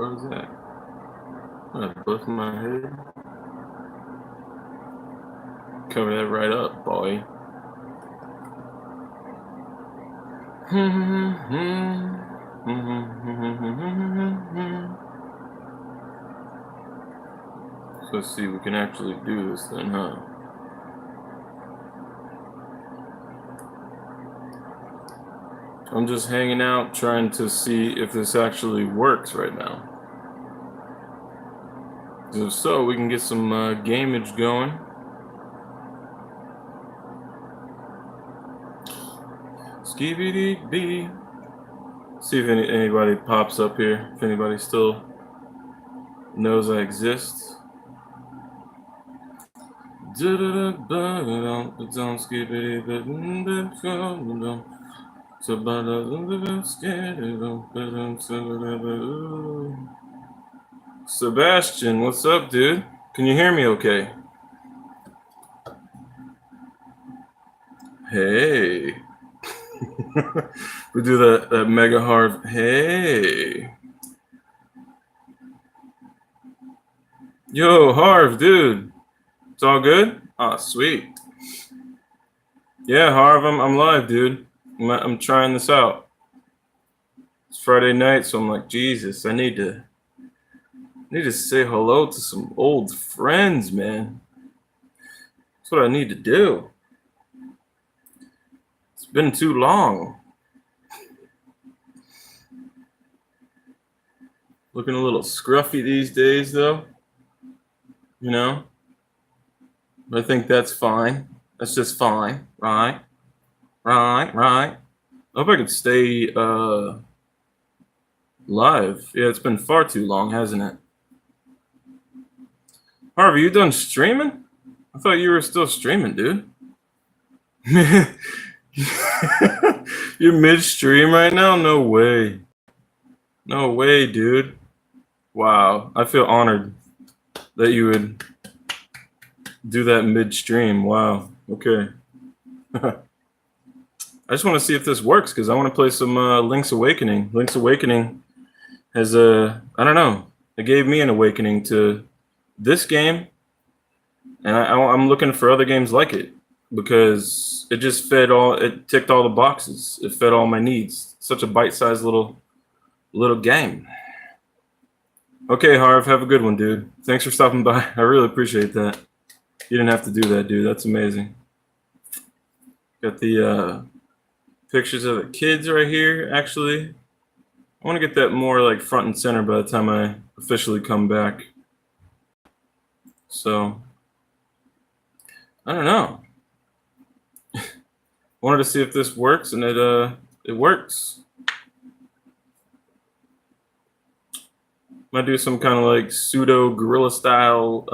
world is that? I'm gonna bust my head. Cover that right up, boy. So let's see, we can actually do this then, huh? I'm just hanging out trying to see if this actually works right now. If so, we can get some gameage going. Skibidi-bee. See if anybody pops up here. If anybody still knows I exist. Sebastian, what's up, dude? Can you hear me okay? Hey. We do that mega hard. Hey. Yo, Harv, dude. It's all good? Ah, sweet. Yeah, Harv, I'm live, dude. I'm trying this out. It's Friday night, so I'm like, Jesus, I need to say hello to some old friends, man. That's what I need to do. It's been too long. Looking a little scruffy these days, though. You know? But I think that's fine. That's just fine, right? Right. I hope I could stay live. Yeah, it's been far too long, hasn't it? Harvey, you done streaming? I thought you were still streaming, dude. You're mid-stream right now? No way. No way, dude. Wow. I feel honored that you would do that mid-stream. Wow. Okay. I just want to see if this works because I want to play some Link's Awakening. Link's Awakening has I don't know. It gave me an awakening to this game, and I'm looking for other games like it because it just it ticked all the boxes. It fed all my needs. Such a bite-sized little game. Okay, Harv, have a good one, dude. Thanks for stopping by. I really appreciate that. You didn't have to do that, dude. That's amazing. Got the pictures of the kids right here, actually. I want to get that more like front and center by the time I officially come back. So, I don't know. Wanted to see if this works, and it works. Might do some kind of like pseudo gorilla style.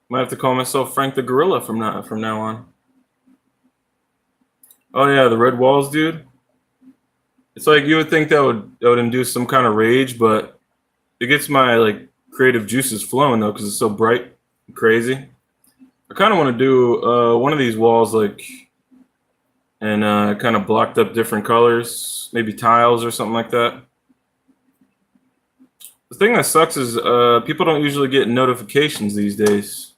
Might have to call myself Frank the Gorilla from now on. Oh yeah, the red walls, dude. It's like you would think that would induce some kind of rage, but it gets my like creative juices flowing though because it's so bright and crazy. I kind of want to do one of these walls like and kind of blocked up different colors, maybe tiles or something like that. The thing that sucks is people don't usually get notifications these days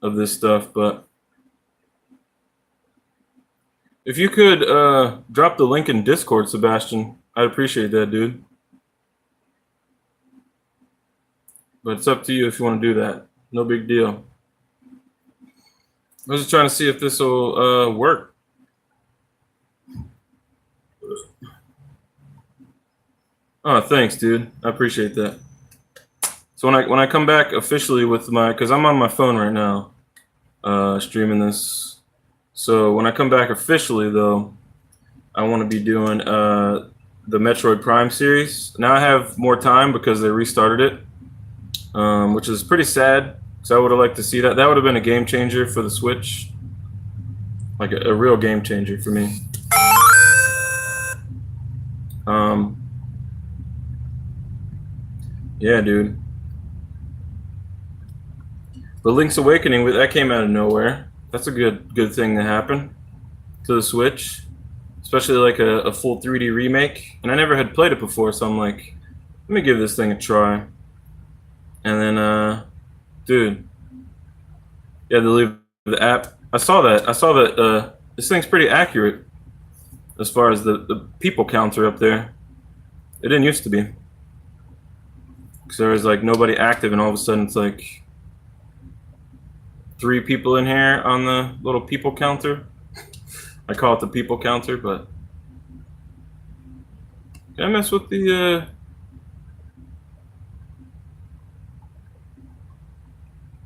of this stuff, but if you could drop the link in Discord, Sebastian, I'd appreciate that, dude. But it's up to you if you want to do that. No big deal. I was just trying to see if this will work. Oh, thanks, dude. I appreciate that. So when I come back officially with because I'm on my phone right now, streaming this. So when I come back officially, though, I want to be doing the Metroid Prime series. Now I have more time because they restarted it, which is pretty sad. So I would have liked to see that. That would have been a game changer for the Switch, like a real game changer for me. Yeah, dude. But Link's Awakening, that came out of nowhere. That's a good thing to happen to the Switch. especially like a full 3D remake. And I never had played it before, so I'm like, let me give this thing a try. And then, dude, yeah, they leave the app. I saw that. This thing's pretty accurate as far as the people counter up there. It didn't used to be. Because there was like nobody active, and all of a sudden it's like 3 people in here on the little people counter. I call it the people counter, but can I mess with the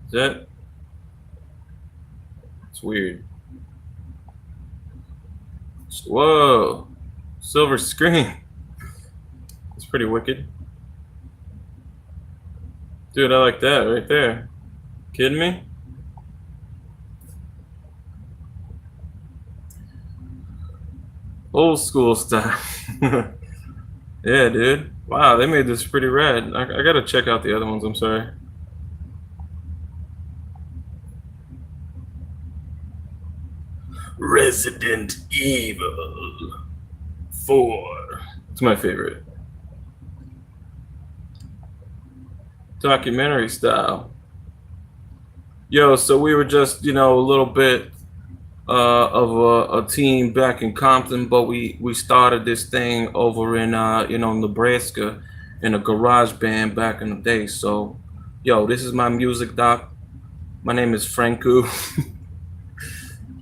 is that it's weird. Whoa, silver screen. It's pretty wicked. Dude, I like that right there. Kidding me? Old school style. Yeah, dude. Wow, they made this pretty rad. I gotta check out the other ones, I'm sorry. Resident Evil 4. It's my favorite. Documentary style. Yo, so we were just, a little bit of a team back in Compton, but we started this thing over in Nebraska in a garage band back in the day. So, yo, this is my music doc. My name is Franku.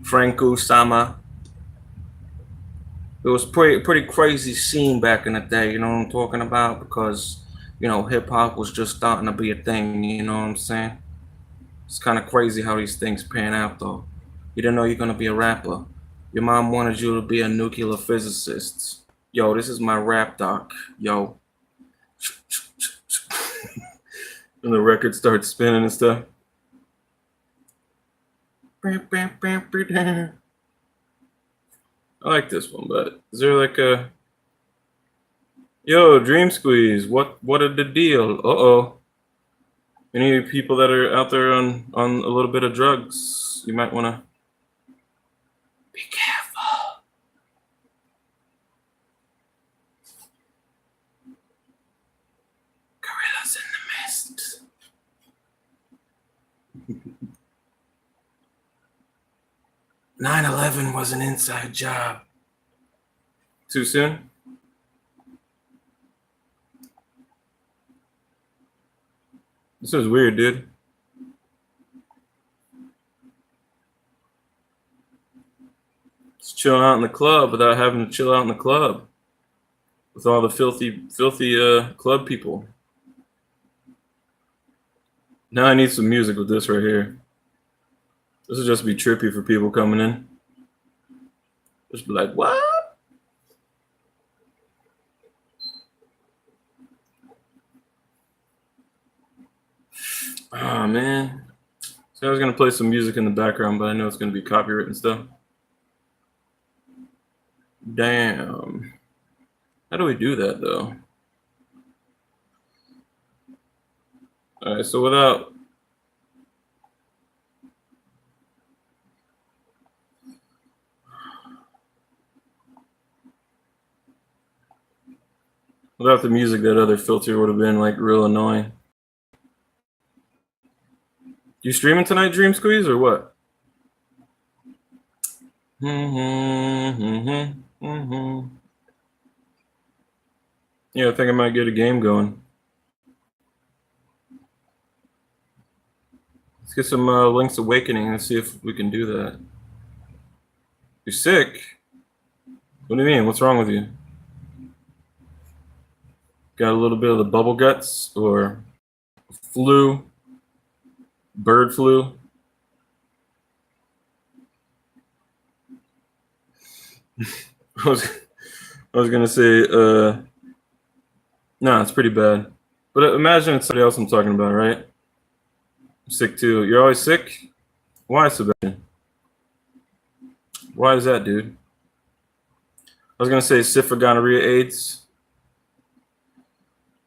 Franku Sama. It was pretty crazy scene back in the day, you know what I'm talking about? Because, hip hop was just starting to be a thing, you know what I'm saying? It's kind of crazy how these things pan out though. You didn't know you're gonna be a rapper. Your mom wanted you to be a nuclear physicist. Yo, this is my rap doc. Yo. And the record starts spinning and stuff. I like this one, but is there like a yo, Dream Squeeze, what are the deal? Uh-oh. Any people that are out there on a little bit of drugs, you might wanna be careful. Gorillas in the mist. 9/11 was an inside job. Too soon? This is weird, dude. Just chilling out in the club without having to chill out in the club with all the filthy club people. Now I need some music with this right here. This will just be trippy for people coming in. Just be like, what? Oh, man. So I was going to play some music in the background, but I know it's going to be copyright and stuff. Damn. How do we do that, though? All right, so without the music, that other filter would have been like real annoying. You streaming tonight, Dream Squeeze, or what? Yeah, I think I might get a game going. Let's get some Link's Awakening and see if we can do that. You're sick? What do you mean? What's wrong with you? Got a little bit of the bubble guts or flu? Bird flu? I was gonna say, no, it's pretty bad. But imagine it's somebody else I'm talking about, right? I'm sick too. You're always sick? Why, Sebastian? Why is that, dude? I was gonna say syphilis, gonorrhea, AIDS.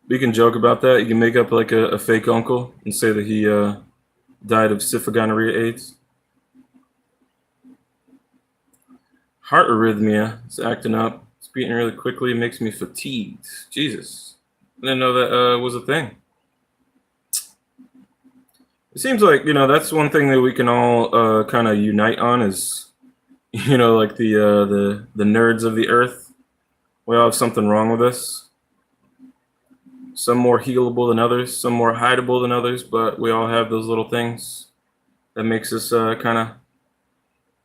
You can joke about that. You can make up like a fake uncle and say that he died of syphilis, gonorrhea, AIDS. heart arrhythmia. It's acting up. It's beating really quickly. It makes me fatigued. Jesus. I didn't know that was a thing. It seems like, that's one thing that we can all kind of unite on is, like the nerds of the earth. We all have something wrong with us. Some more healable than others, some more hideable than others, but we all have those little things that makes us kind of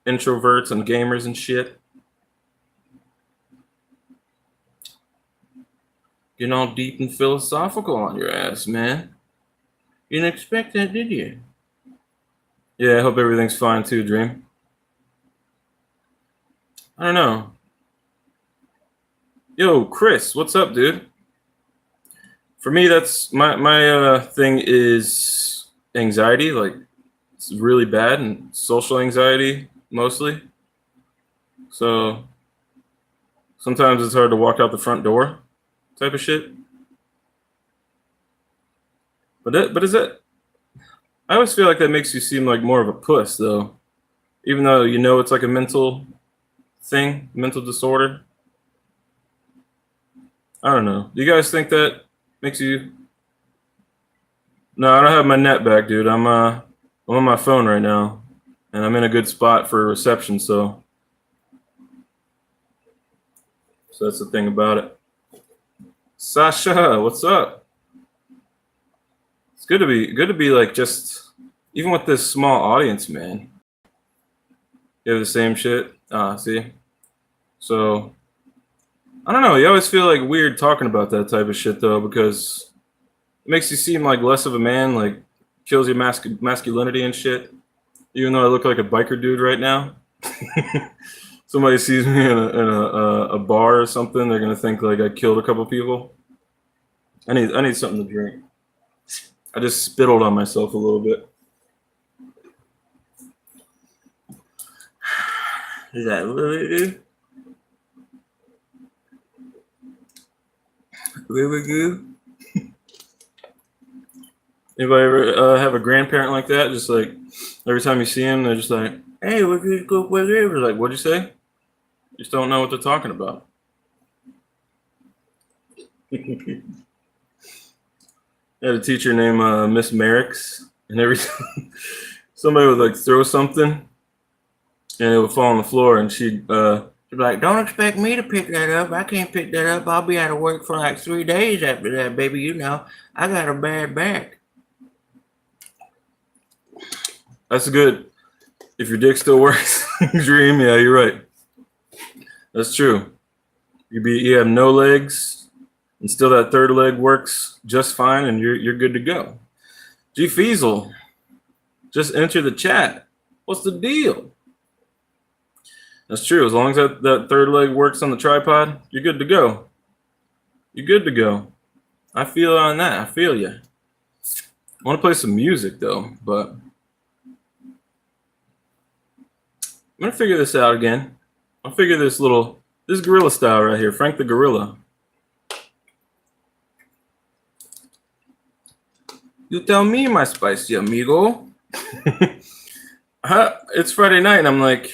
introverts and gamers and shit. Getting all deep and philosophical on your ass, man. You didn't expect that, did you? Yeah, I hope everything's fine too, Dream. I don't know. Yo, Chris, what's up, dude? For me, that's my thing is anxiety. Like, it's really bad, and social anxiety mostly. So sometimes it's hard to walk out the front door, type of shit. But is that? I always feel like that makes you seem like more of a puss, though. Even though it's like a mental thing, mental disorder. I don't know. Do you guys think that makes you? No, I don't have my net back, dude. I'm on my phone right now, and I'm in a good spot for reception. So that's the thing about it. Sasha, what's up? It's good to be like just even with this small audience, man. You have the same shit. See. So I don't know. You always feel like weird talking about that type of shit though, because it makes you seem like less of a man, like kills your masculinity and shit. Even though I look like a biker dude right now. Somebody sees me in a bar or something, they're gonna think like I killed a couple people. I need something to drink. I just spittled on myself a little bit. Is that really good? Really good? Anybody ever have a grandparent like that? Just like every time you see him, they're just like, "Hey, we're gonna go whatever." Like, what'd you say? You just don't know what they're talking about. I had a teacher named Miss Merricks, and every time somebody would like throw something, and it would fall on the floor, and she'd be like, "Don't expect me to pick that up. I can't pick that up. I'll be out of work for like 3 days after that, baby. I got a bad back." That's good. If your dick still works, Dream. Yeah, you're right. That's true. You have no legs, and still that third leg works just fine, and you're good to go. G Feasel, just enter the chat. What's the deal? That's true. As long as that third leg works on the tripod, you're good to go. You're good to go. I feel on that. I feel you. I want to play some music though, but I'm gonna figure this out again. I'll figure this gorilla style right here, Frank the Gorilla. You tell me, my spicy amigo. It's Friday night, and I'm like,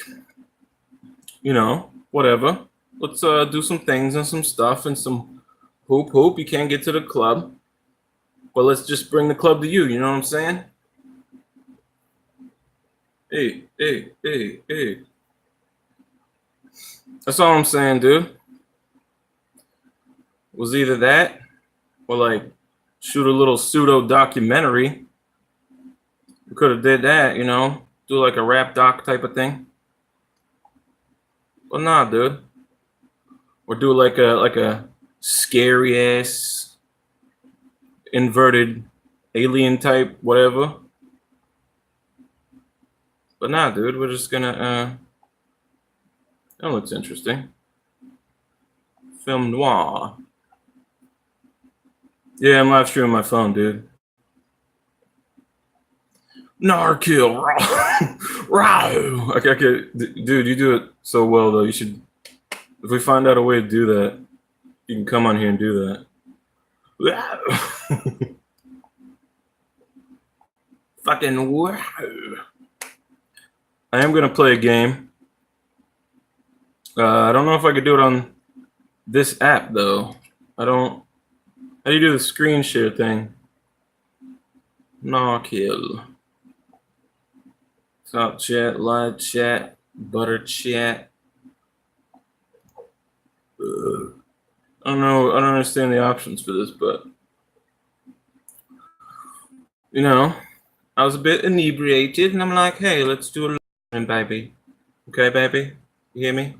whatever. Let's do some things and some stuff and some hoop. You can't get to the club, but let's just bring the club to you. You know what I'm saying? Hey. That's all I'm saying, dude. It was either that or like shoot a little pseudo documentary. We could have did that, do like a rap doc type of thing. But nah, dude. Or do like a scary ass inverted alien type whatever. But nah, dude, we're just gonna that looks interesting. Film noir. Yeah, I'm live streaming my phone, dude. Narkill. Okay, dude, you do it so well though. You should. If we find out a way to do that, you can come on here and do that. Fucking wow. I am gonna play a game. I don't know if I could do it on this app though. I don't. How do you do the screen share thing? No kill. Top chat, live chat, butter chat. I don't know. I don't understand the options for this, but you know, I was a bit inebriated, and I'm like, hey, let's do a baby. Okay, baby, you hear me?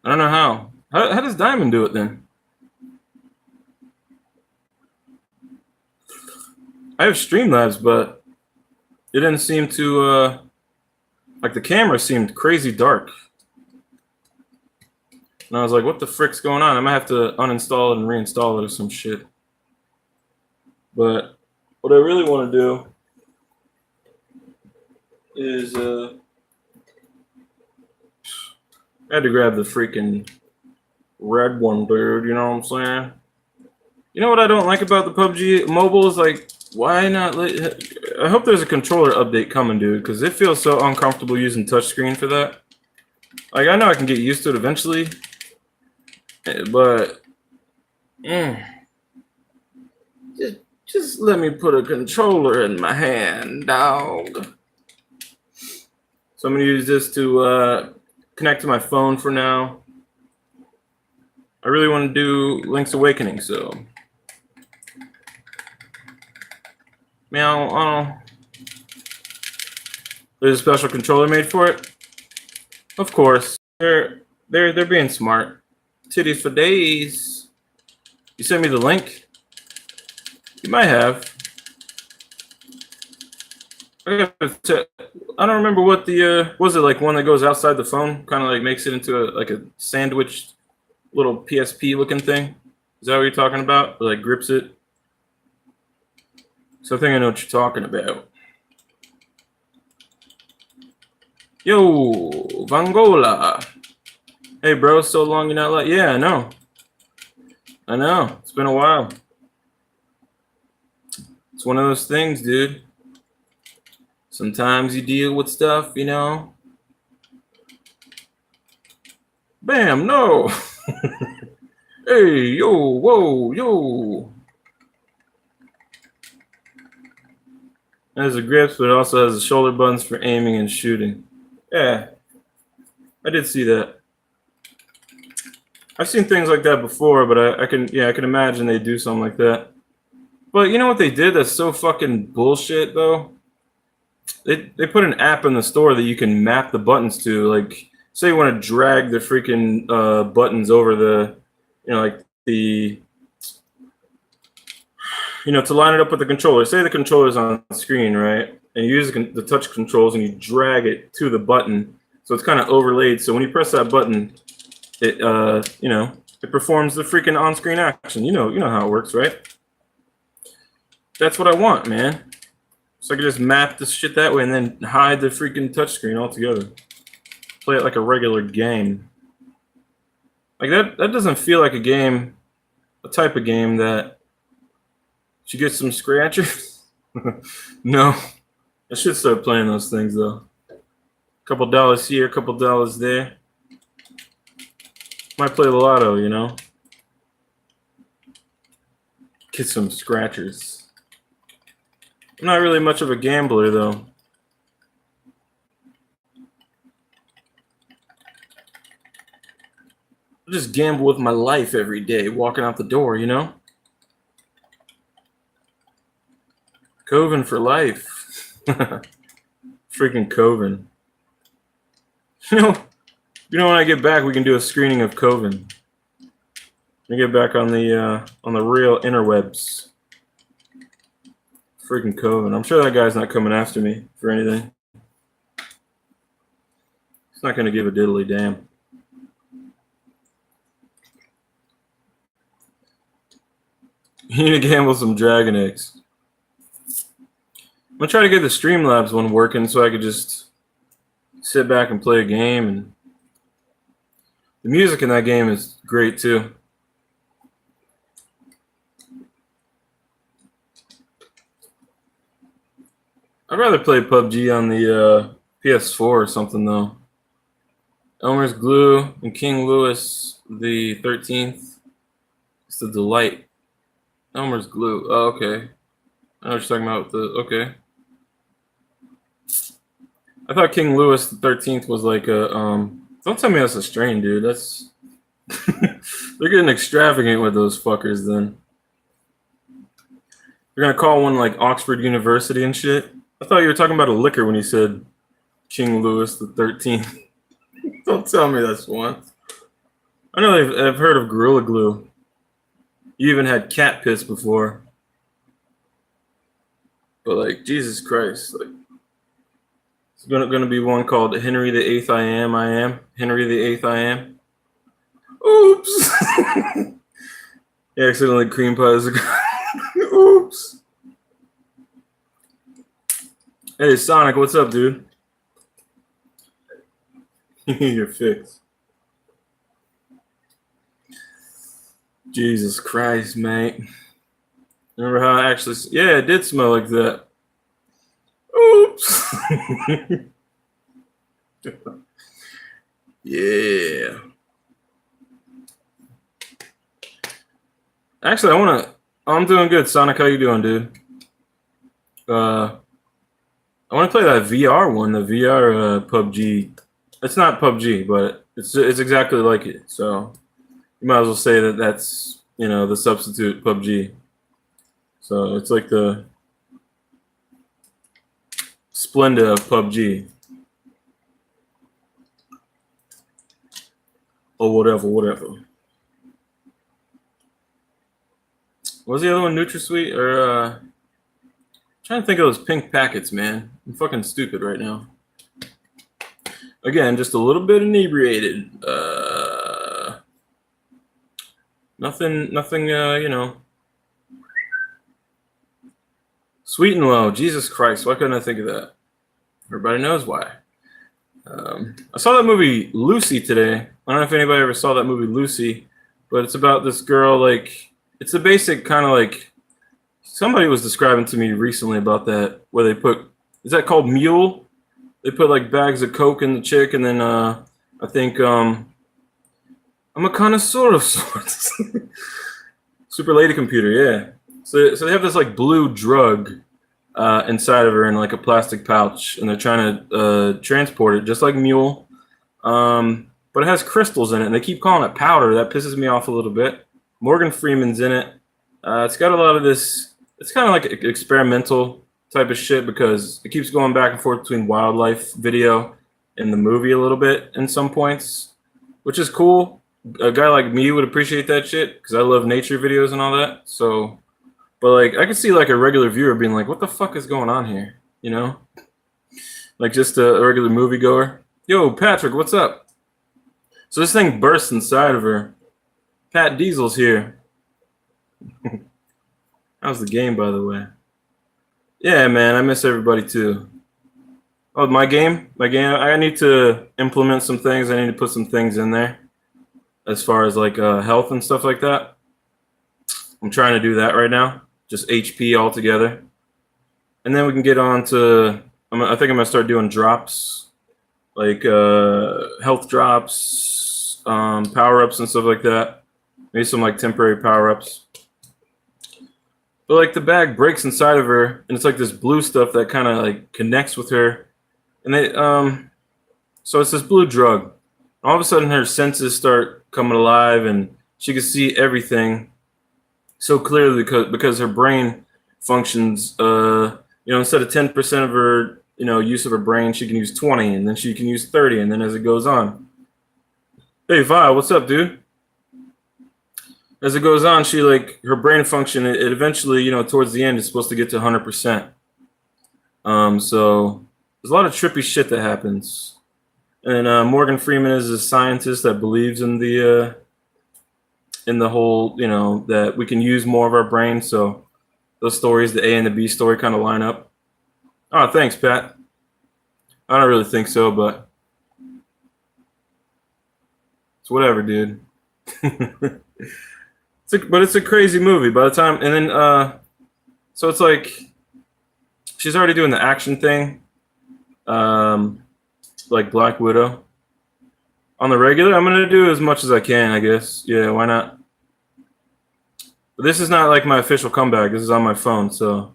I don't know how. How does Diamond do it then? I have Streamlabs, but it didn't seem to like the camera seemed crazy dark. And I was like, what the frick's going on? I might have to uninstall it and reinstall it or some shit. But what I really want to do is I had to grab the freaking red one, dude. You know what I'm saying? You know what I don't like about the PUBG mobile is like, why not? I hope there's a controller update coming, dude, because it feels so uncomfortable using touchscreen for that. Like, I know I can get used to it eventually, but just let me put a controller in my hand, dog. So I'm gonna use this to connect to my phone for now. I really want to do Link's Awakening, so meow. Oh, there's a special controller made for it. Of course, they're being smart. Titties for days. You sent me the link. You might have. I don't remember what the was it like one that goes outside the phone, kind of like makes it into a sandwich little PSP looking thing. Is that what you're talking about? Or like grips it? So I think I know what you're talking about. Yo, Vangola. Hey, bro, so long you're not like. Yeah, I know. I know. It's been a while. It's one of those things, dude. Sometimes you deal with stuff, you know. Bam, no. Hey, yo, whoa, yo. It has a grips, but it also has the shoulder buttons for aiming and shooting. Yeah, I did see that. I've seen things like that before, but I can imagine they do something like that. But you know what they did that's so fucking bullshit though? They put an app in the store that you can map the buttons to. Like, say you want to drag the freaking buttons over the, like the, to line it up with the controller. Say the controller's on the screen, right? And you use the touch controls and you drag it to the button, so it's kind of overlaid. So when you press that button, it it performs the freaking on-screen action. You know how it works, right? That's what I want, man. So I can just map this shit that way and then hide the freaking touchscreen altogether. Play it like a regular game. Like that doesn't feel like a type of game that should get some scratchers. No. I should start playing those things though. Couple dollars here, couple dollars there. Might play the lotto, you know. Get some scratchers. I'm not really much of a gambler though. I just gamble with my life every day, walking out the door, you know. Coven for life. Freaking Coven. When I get back, we can do a screening of Coven. When I get back on the real interwebs. Freaking Coven. I'm sure that guy's not coming after me for anything. He's not gonna give a diddly damn. You need to gamble some dragon eggs. I'm gonna try to get the Streamlabs one working so I could just sit back and play a game. And the music in that game is great too. I'd rather play PUBG on PS4 or something though. Elmer's Glue and King Louis the 13th. It's the Delight. Elmer's Glue. Oh, okay. I know what you're talking about. Okay. I thought King Louis the 13th was like a Don't tell me that's a strain, dude. That's they're getting extravagant with those fuckers. Then you're gonna call one like Oxford University and shit. I thought you were talking about a liquor when you said King Louis the 13th. Don't tell me that's one. I know I've heard of Gorilla Glue. You even had cat piss before. But like Jesus Christ, like it's gonna be one called Henry the Eighth. I am Henry the Eighth. I am. Oops. He accidentally cream pies. Oops. Hey Sonic, what's up, dude? You're fixed. Jesus Christ, mate. Remember how it actually... Yeah, it did smell like that. Oops. Yeah. Actually, I'm doing good. Sonic, how you doing, dude? I want to play that VR one, the VR PUBG. It's not PUBG, but it's exactly like it. So you might as well say that that's, the substitute PUBG. So it's like the Splenda of PUBG. Or whatever. What was the other one? NutraSweet? Or, I'm trying to think of those pink packets, man. I'm fucking stupid right now. Again, just a little bit inebriated. Nothing, Sweet and low. Jesus Christ, why couldn't I think of that? Everybody knows why. I saw that movie Lucy today. I don't know if anybody ever saw that movie Lucy, but it's about this girl, like, it's the basic kind of like, somebody was describing to me recently about that, where they put, is that called Mule? They put like bags of Coke in the chick, and then I think I'm a connoisseur of sorts. Super Lady Computer, yeah. So they have this like blue drug inside of her in like a plastic pouch, and they're trying to transport it just like Mule, but it has crystals in it, and they keep calling it powder. That pisses me off a little bit. Morgan Freeman's in it. It's got a lot of this. It's kind of like experimental type of shit because it keeps going back and forth between wildlife video and the movie a little bit in some points, which is cool. A guy like me would appreciate that shit because I love nature videos and all that. So, but like I could see like a regular viewer being like, "What the fuck is going on here?" Like just a regular moviegoer. Yo, Patrick, what's up? So this thing bursts inside of her. Pat Diesel's here. How's the game, by the way? Yeah, man, I miss everybody too. Oh, my game. I need to implement some things. I need to put some things in there as far as like health and stuff like that. I'm trying to do that right now. Just HP altogether. And then we can get on to, I think I'm going to start doing drops, like health drops, power-ups and stuff like that. Maybe some like temporary power-ups. But like the bag breaks inside of her, and it's like this blue stuff that kind of like connects with her. And so it's this blue drug. All of a sudden her senses start coming alive, and she can see everything so clearly because her brain functions, instead of 10% of her, use of her brain, she can use 20, and then she can use 30, and then as it goes on. Hey, Vi, what's up, dude? As it goes on, she her brain function, it eventually, towards the end, is supposed to get to 100%. So there's a lot of trippy shit that happens. And Morgan Freeman is a scientist that believes in the whole, that we can use more of our brain. So those stories, the A and the B story, kind of line up. Oh, thanks, Pat. I don't really think so, but it's whatever, dude. But it's a crazy movie. By the time, and then so it's like she's already doing the action thing. like Black Widow. On the regular, I'm gonna do as much as I can, I guess. Yeah, why not? But this is not like my official comeback. This is on my phone, so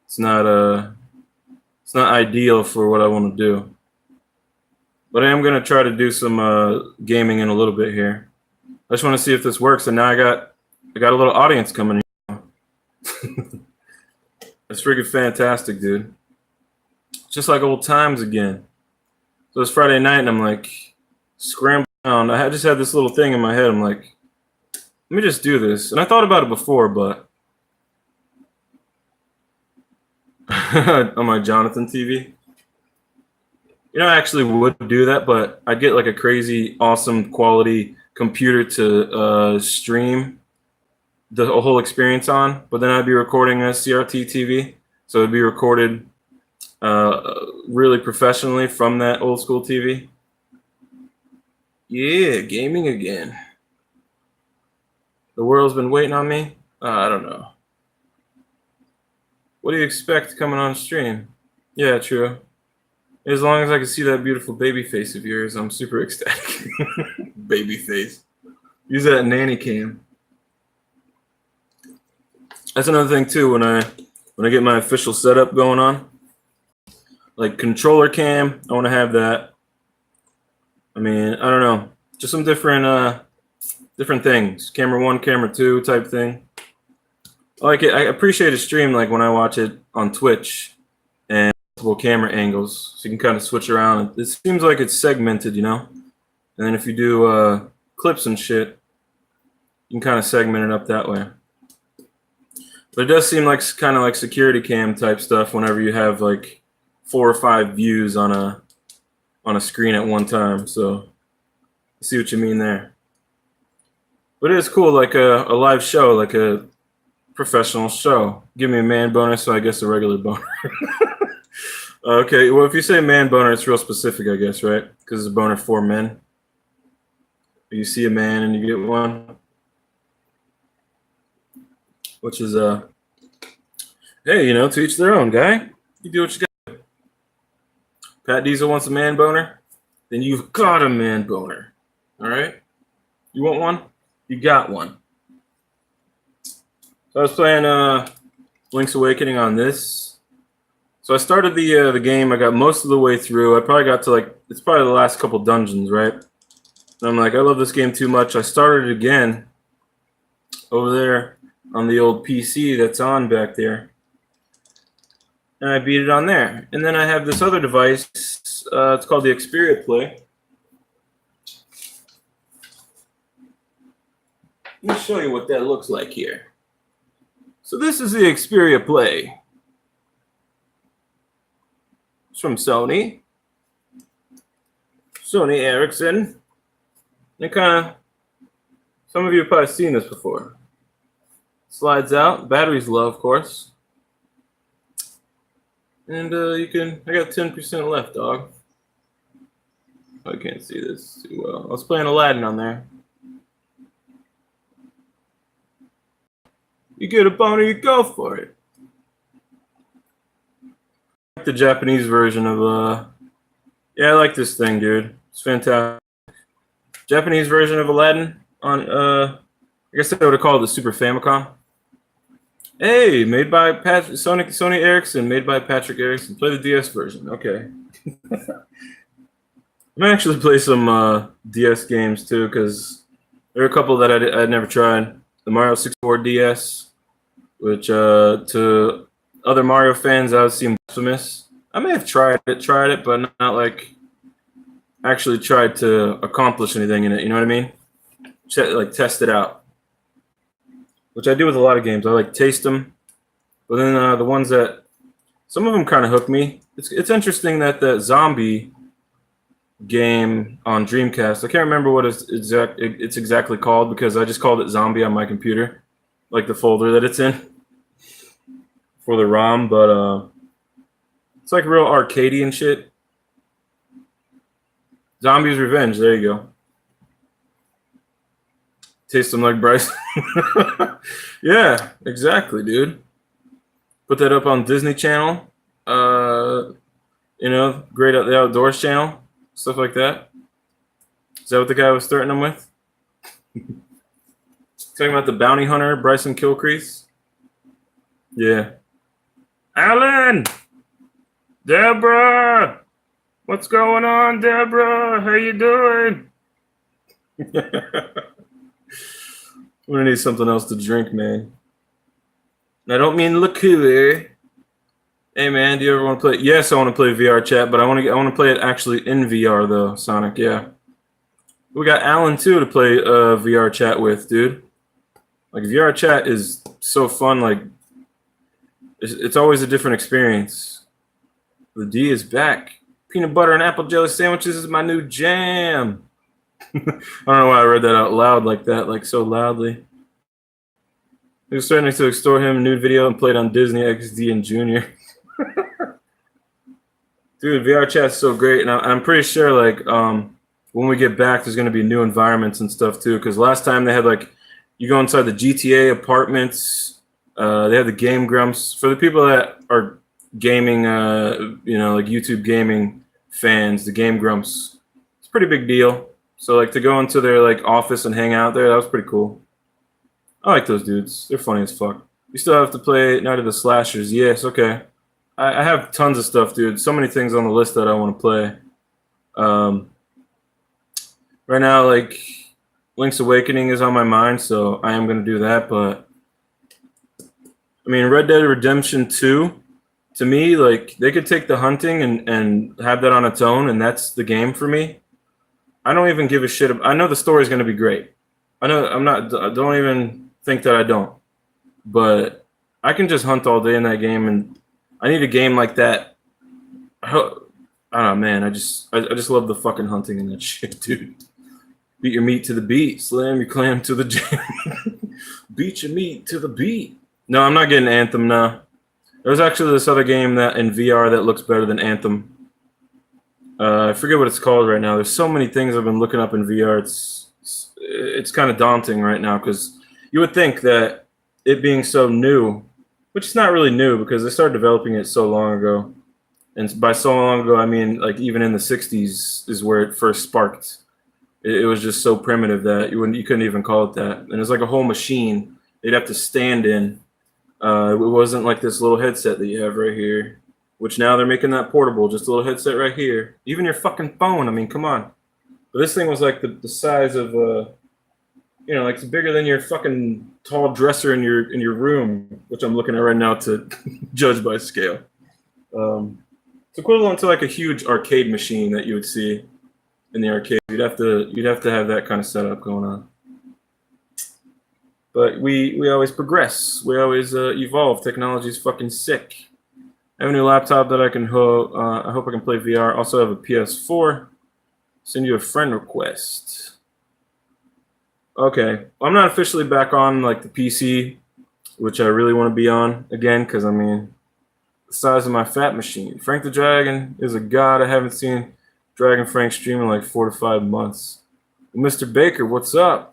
it's not ideal for what I want to do. But I am gonna try to do some gaming in a little bit here. I just want to see if this works, and now I got a little audience coming in. It's freaking fantastic, dude. Just like old times again. So it's Friday night, and I'm like scrambling around. I just had this little thing in my head. I'm like, let me just do this. And I thought about it before, but on my Jonathan TV. You know, I actually would do that, but I'd get like a crazy, awesome quality computer to stream the whole experience on. But then I'd be recording a CRT TV, so it'd be recorded really professionally from that old school TV. Yeah, gaming again. The world's been waiting on me. I don't know. What do you expect coming on stream? Yeah, true. As long as I can see that beautiful baby face of yours, I'm super ecstatic. Baby face. Use that nanny cam. That's another thing too. When I get my official setup going on, like controller cam, I want to have that. I mean, I don't know, just some different things. Camera 1, camera 2 type thing. I like it. I appreciate a stream like when I watch it on Twitch and multiple camera angles, so you can kind of switch around. It seems like it's segmented, you know. And then if you do clips and shit, you can kind of segment it up that way. But it does seem like kind of like security cam type stuff whenever you have like 4 or 5 views on a screen at one time. So I see what you mean there. But it is cool, like a live show, like a professional show. Give me a man boner, so I guess a regular boner. Okay, well, if you say man boner, it's real specific, I guess, right? Because it's a boner for men. You see a man and you get one. Which is, hey, you know, to each their own, guy. You do what you got. Pat Diesel wants a man boner, then you've got a man boner. All right? You want one? You got one. So I was playing Link's Awakening on this. So I started the game. I got most of the way through. I probably got to like, it's probably the last couple dungeons, right? And I'm like, I love this game too much. I started it again over there on the old PC that's on back there. And I beat it on there. And then I have this other device. It's called the Xperia Play. Let me show you what that looks like here. So this is the Xperia Play. It's from Sony. Sony Ericsson. And kind of, some of you have probably seen this before. Slides out. Battery's low, of course. And I got 10% left, dog. I can't see this too well. I was playing Aladdin on there. You get a boner, you go for it. I like the Japanese version of yeah, I like this thing, dude. It's fantastic. Japanese version of Aladdin on I guess I would have called it the Super Famicom. Hey, made by Sony Ericsson, made by Patrick Erickson. Play the DS version. Okay. I'm gonna actually play some DS games too, because there are a couple that I'd never tried. The Mario 64 DS, which to other Mario fans that would seem blasphemous. I may have tried it, but not like actually tried to accomplish anything in it. You know what I mean? Like test it out, which I do with a lot of games. I like taste them, but then the ones that some of them kind of hook me. It's interesting that the zombie game on Dreamcast, I can't remember what it's exactly called because I just called it Zombie on my computer, like the folder that it's in for the ROM, but it's like real arcadey and shit. Zombie's Revenge, there you go. Taste them like Bryce. Yeah, exactly, dude. Put that up on Disney Channel. You know, Great the Outdoors channel. stuff like that. Is that what the guy was threatening him with? Talking about the bounty hunter, Bryson Kilcrease? Yeah. Alan! Deborah! What's going on, Deborah? How you doing? We're gonna need something else to drink, man. I don't mean liqueur. Hey, man, do you ever want to play? Yes, I want to play VR chat, but I want to play it actually in VR though, Sonic. Yeah. We got Alan too to play VR chat with, dude. Like VR chat is so fun. Like it's always a different experience. The D is back. Peanut butter and apple jelly sandwiches is my new jam. I don't know why I read that out loud like that, like so loudly. He was threatening to extort him, nude video, and played on Disney XD and Junior. Dude, VR chat's so great, and I'm pretty sure like when we get back, there's going to be new environments and stuff too. Because last time they had like you go inside the GTA apartments. They had the Game Grumps for the people that are gaming, like YouTube gaming fans. The Game Grumps, it's a pretty big deal. So like to go into their like office and hang out there, that was pretty cool. I like those dudes. They're funny as fuck. You still have to play Night of the Slashers. Yes, okay. I have tons of stuff, dude. So many things on the list that I want to play. Right now, like Link's Awakening is on my mind, so I am going to do that. But I mean, Red Dead Redemption 2, to me, like they could take the hunting and have that on its own, and that's the game for me. I don't even give a shit. I know the story is going to be great. I know don't even think that I don't. But I can just hunt all day in that game, and I need a game like that. I don't know, man. I just love the fucking hunting in that shit, dude. Beat your meat to the beat. Slam your clam to the jam. Beat your meat to the beat. No, I'm not getting Anthem now. There's actually this other game that in VR that looks better than Anthem. I forget what it's called right now. There's so many things I've been looking up in VR. It's kind of daunting right now because you would think that it being so new, which is not really new because they started developing it so long ago. And by so long ago, I mean like even in the 60s is where it first sparked. It was just so primitive that you couldn't even call it that. And it's like a whole machine they'd have to stand in. It wasn't like this little headset that you have right here, which now they're making that portable, just a little headset right here. Even your fucking phone, I mean, come on. But this thing was like the size of, like it's bigger than your fucking tall dresser in your room, which I'm looking at right now to judge by scale. It's equivalent to like a huge arcade machine that you would see in the arcade. You'd have to have that kind of setup going on. But we always progress. We always evolve. Technology's fucking sick. I have a new laptop that I can I hope I can play VR. Also have a PS4. Send you a friend request. Okay. Well, I'm not officially back on like the PC, which I really want to be on again, because I mean the size of my fat machine. Frank the Dragon is a god. I haven't seen Dragon Frank stream in like 4 to 5 months. Well, Mr. Baker, what's up?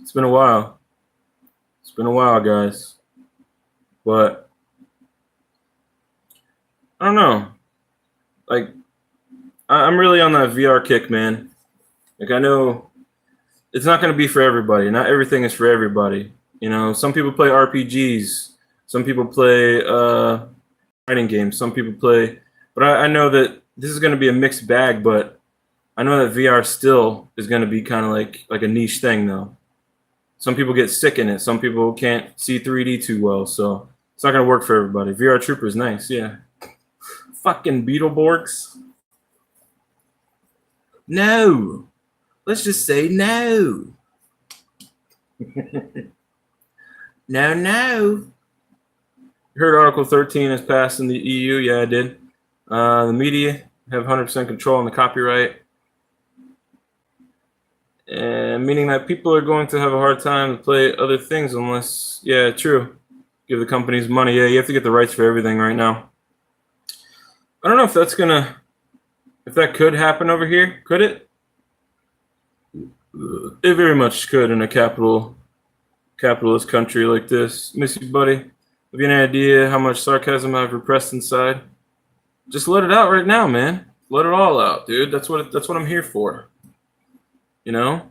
It's been a while. It's been a while, guys. But I don't know. Like, I'm really on that VR kick, man. Like, I know it's not going to be for everybody. Not everything is for everybody. You know, some people play RPGs. Some people play fighting games. Some people play. But I know that this is going to be a mixed bag. But I know that VR still is going to be kind of like a niche thing, though. Some people get sick in it. Some people can't see 3D too well, so it's not going to work for everybody. VR Trooper is nice, yeah. Fucking Beetleborgs. No. Let's just say no. No. You heard Article 13 has passed in the EU? Yeah, I did. The media have 100% control on the copyright. Meaning that people are going to have a hard time to play other things unless, yeah, true. Give the companies money. Yeah, you have to get the rights for everything right now. I don't know if that could happen over here. Could it? It very much could in a capitalist country like this. Miss you, buddy. Have you any idea how much sarcasm I've repressed inside? Just let it out right now, man. Let it all out, dude. That's what I'm here for. You know?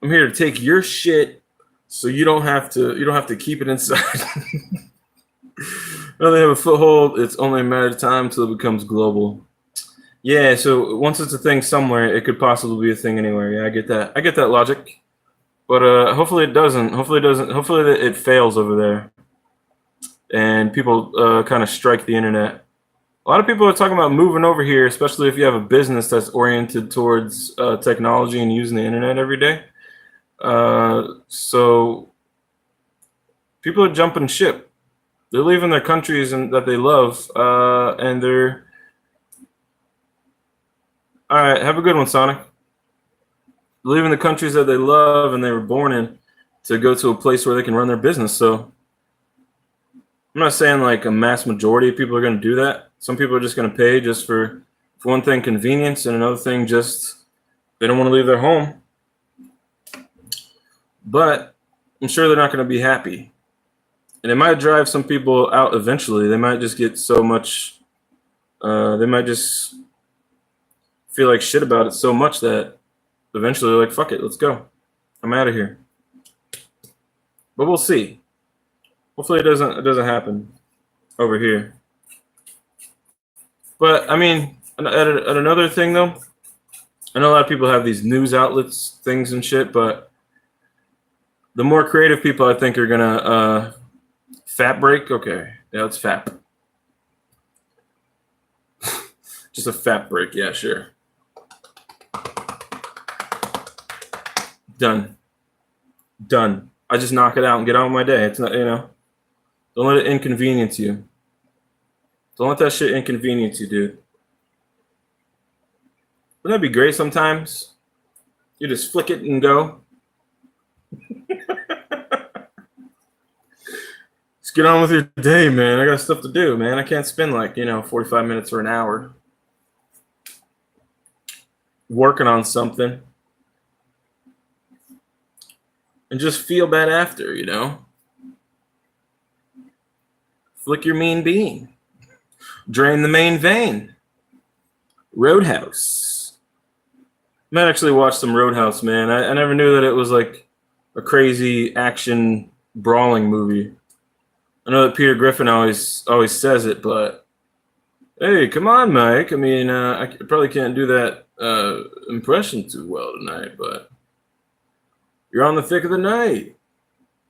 I'm here to take your shit so you don't have to keep it inside. Now they have a foothold, it's only a matter of time until it becomes global. Yeah, so once it's a thing somewhere, it could possibly be a thing anywhere. Yeah, I get that. I get that logic. But hopefully it doesn't. Hopefully it doesn't. Hopefully it fails over there, and people kind of strike the internet. A lot of people are talking about moving over here, especially if you have a business that's oriented towards technology and using the internet every day. So people are jumping ship. They're leaving their countries and that they love, and they're all right. Have a good one, Sonic. Leaving the countries that they love and they were born in to go to a place where they can run their business. So I'm not saying like a mass majority of people are going to do that. Some people are just going to pay just for one thing, convenience, and another thing, just they don't want to leave their home. But I'm sure they're not going to be happy. And it might drive some people out eventually. They might just get so much, they might just feel like shit about it so much that eventually they're like, fuck it, let's go. I'm out of here. But we'll see. Hopefully it doesn't happen over here. But I mean, at another thing though, I know a lot of people have these news outlets, things and shit, but the more creative people I think are gonna fap break. Okay, yeah, it's fap. Just a fap break, yeah, sure. Done. I just knock it out and get on with my day. It's not, don't let it inconvenience you. Don't let that shit inconvenience you, dude. Wouldn't that be great sometimes? You just flick it and go. Just get on with your day, man. I got stuff to do, man. I can't spend 45 minutes or an hour working on something and just feel bad after, Flick your mean bean. Drain the main vein. Roadhouse. I might actually watch some Roadhouse, man. I never knew that it was like a crazy action brawling movie. I know that Peter Griffin always says it, but hey, come on, Mike. I mean, I probably can't do that impression too well tonight, but you're on the thick of the night.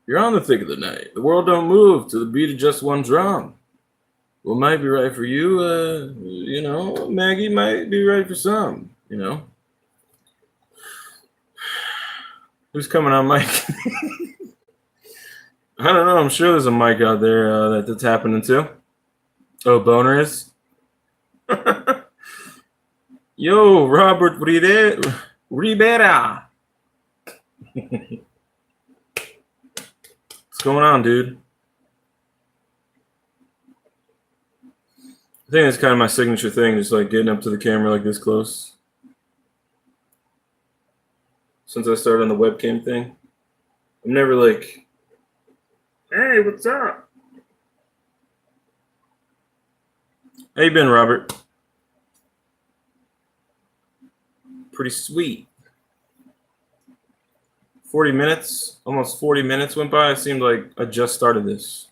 You're on the thick of the night. The world don't move to the beat of just one drum. What might be right for you, Maggie might be right for some, Who's coming on, Mike? I don't know. I'm sure there's a mic out there that's happening too. Oh, Boner is? Yo, Robert Rivera. What's going on, dude? I think it's kind of my signature thing, just like getting up to the camera like this close. Since I started on the webcam thing, I'm never like, hey, what's up? How you been, Robert? Pretty sweet. 40 minutes, almost 40 minutes went by. It seemed like I just started this.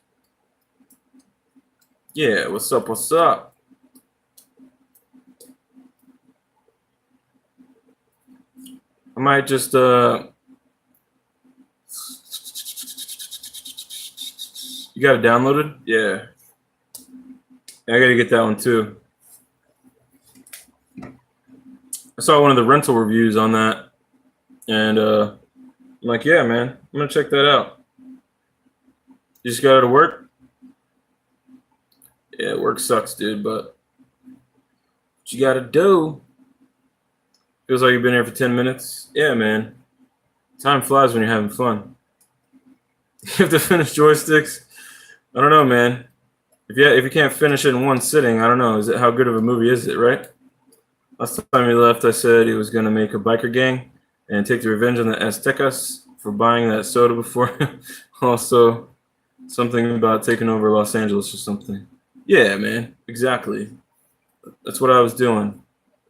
Yeah, what's up? What's up? I might just you got it downloaded? Yeah. I gotta get that one too. I saw one of the rental reviews on that, and I'm like, yeah, man, I'm gonna check that out. You just got out of work? Yeah, work sucks, dude, but what you gotta do? Feels like you've been here for 10 minutes. Yeah, man. Time flies when you're having fun. You have to finish joysticks. I don't know, man. If you can't finish it in one sitting, I don't know. Is it how good of a movie is it, right? Last time he left, I said he was gonna make a biker gang and take the revenge on the Aztecas for buying that soda before. Also, something about taking over Los Angeles or something. Yeah, man. Exactly. That's what I was doing.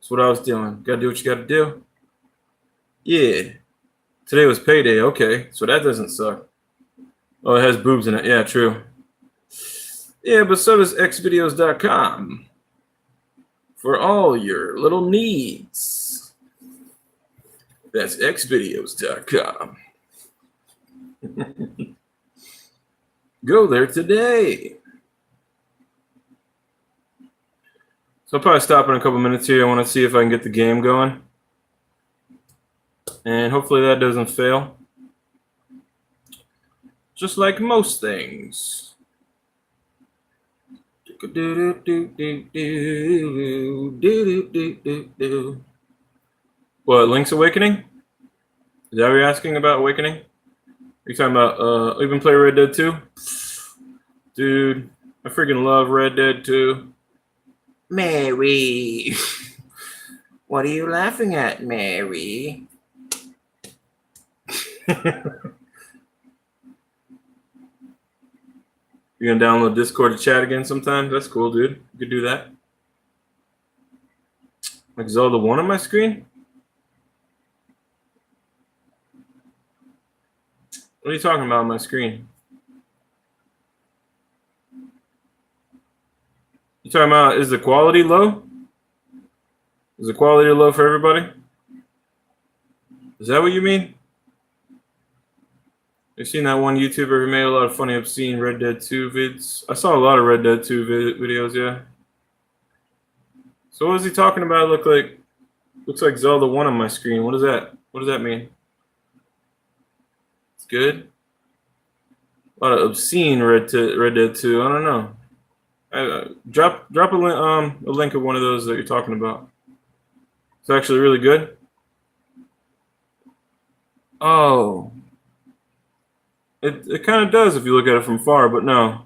Gotta do what you gotta do. Yeah. Today was payday. Okay, so that doesn't suck. Oh, it has boobs in it. Yeah, true. Yeah, but so does xvideos.com for all your little needs. That's xvideos.com. Go there today. So I'll probably stop in a couple minutes here. I want to see if I can get the game going. And hopefully that doesn't fail. Just like most things. What, Link's Awakening? Is that what you're asking about Awakening? Are you talking about even play Red Dead 2? Dude, I freaking love Red Dead 2. Mary. What are you laughing at, Mary? You gonna download Discord to chat again sometime? That's cool, dude. You could do that. Like Zelda 1 on my screen? What are you talking about on my screen? You talking about, is the quality low? Is the quality low for everybody? Is that what you mean? I've seen that one YouTuber who made a lot of funny, obscene Red Dead 2 vids. I saw a lot of Red Dead 2 videos, yeah. So what was he talking about? Looks like Zelda 1 on my screen. What is that? What does that mean? It's good. A lot of obscene Red Dead 2. I don't know. Drop a link of one of those that you're talking about. It's actually really good. Oh. It kind of does if you look at it from far, but no.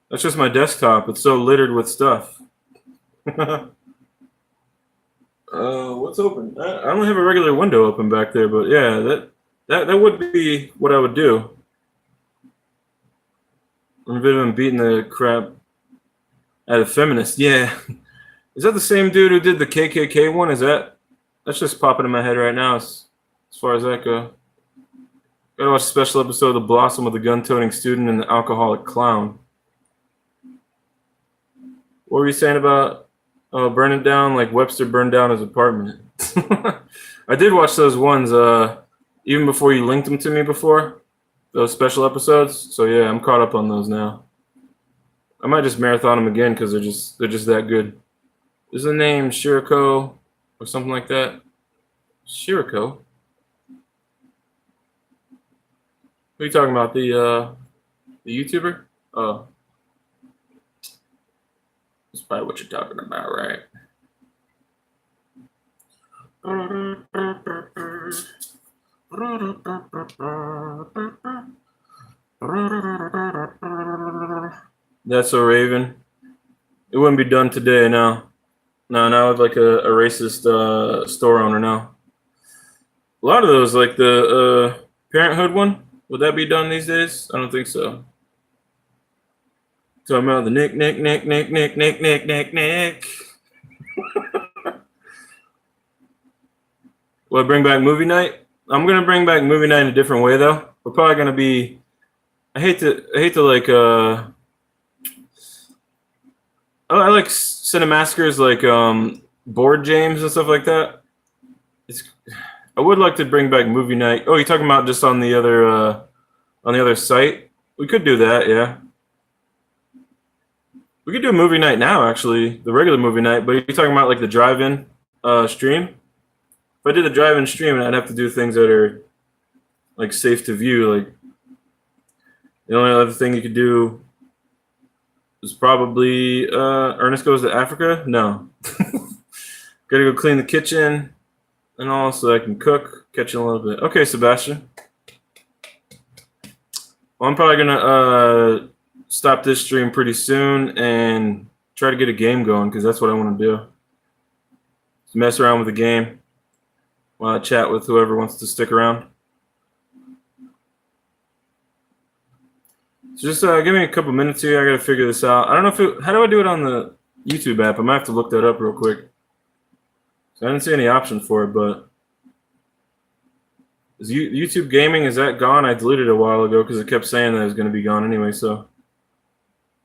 That's just my desktop. It's so littered with stuff. What's open? I don't have a regular window open back there, but yeah, that would be what I would do. I'm a bit of beating the crap out of feminists. Yeah. Is that the same dude who did the KKK one? That's just popping in my head right now as far as that goes. Gotta watch a special episode of The Blossom with the gun-toting student and the alcoholic clown. What were you saying about burning down like Webster burned down his apartment? I did watch those ones even before you linked them to me before, those special episodes. So yeah, I'm caught up on those now. I might just marathon them again because they're just that good. Is the name Shiriko or something like that? Shiriko? What are you talking about? The YouTuber? Oh. That's probably what you're talking about, right? That's a Raven. It wouldn't be done today, no. No, now with like a racist store owner now. A lot of those, like the Parenthood one, would that be done these days? I don't think so. Talking about the Nick. Will I bring back movie night? I'm gonna bring back movie night in a different way though. We're probably gonna be. I hate to like. I like Cinemassacres, like board games and stuff like that. I would like to bring back movie night. Oh, you're talking about just on the other site? We could do that, yeah. We could do a movie night now, actually, the regular movie night. But you're talking about like the drive-in stream. If I did the drive-in stream, I'd have to do things that are like safe to view. Like the only other thing you could do is probably Ernest Goes to Africa. No, gotta go clean the kitchen and all, so I can cook, catch a little bit. Okay, Sebastian. Well, I'm probably gonna stop this stream pretty soon and try to get a game going because that's what I want to do. Just mess around with the game while I chat with whoever wants to stick around. So just give me a couple minutes here. I gotta figure this out. I don't know how do I do it on the YouTube app. I might have to look that up real quick. So I didn't see any option for it, but is YouTube Gaming, is that gone? I deleted it a while ago because it kept saying that it was going to be gone anyway. So I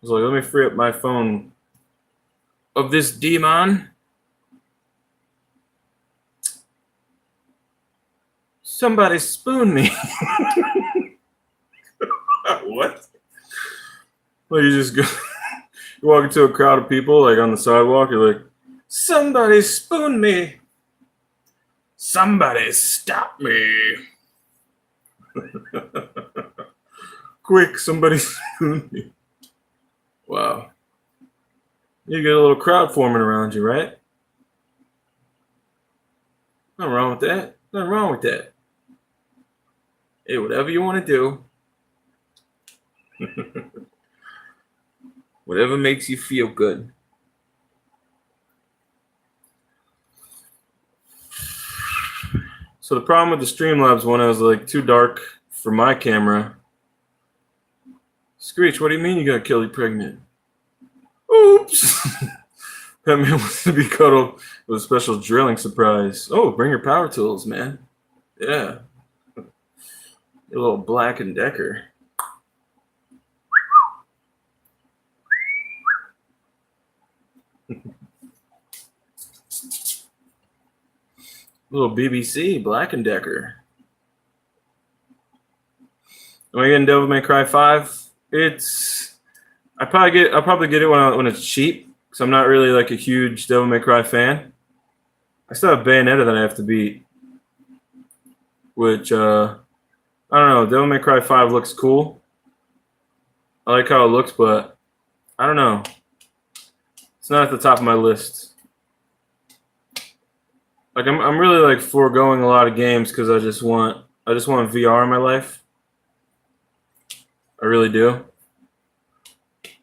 was like, let me free up my phone of this demon. Somebody spoon me. What? Well, you just go, you walk into a crowd of people, like on the sidewalk, you're like, somebody spoon me. Somebody stop me. Quick, somebody spoon me. Wow. You get a little crowd forming around you, right? Nothing wrong with that. Nothing wrong with that. Hey, whatever you want to do. Whatever makes you feel good. So the problem with the Streamlabs one, it was like too dark for my camera. Screech, what do you mean you got Kelly pregnant? Oops. That man wants to be cuddled with a special drilling surprise. Oh, bring your power tools, man. Yeah. A little Black & Decker. Little BBC, Black & Decker. Am I getting Devil May Cry 5? I'll probably get it when it's cheap, because I'm not really like a huge Devil May Cry fan. I still have Bayonetta that I have to beat, which I don't know. Devil May Cry 5 looks cool. I like how it looks, but I don't know. It's not at the top of my list. Like I'm really like foregoing a lot of games because I just want VR in my life. I really do.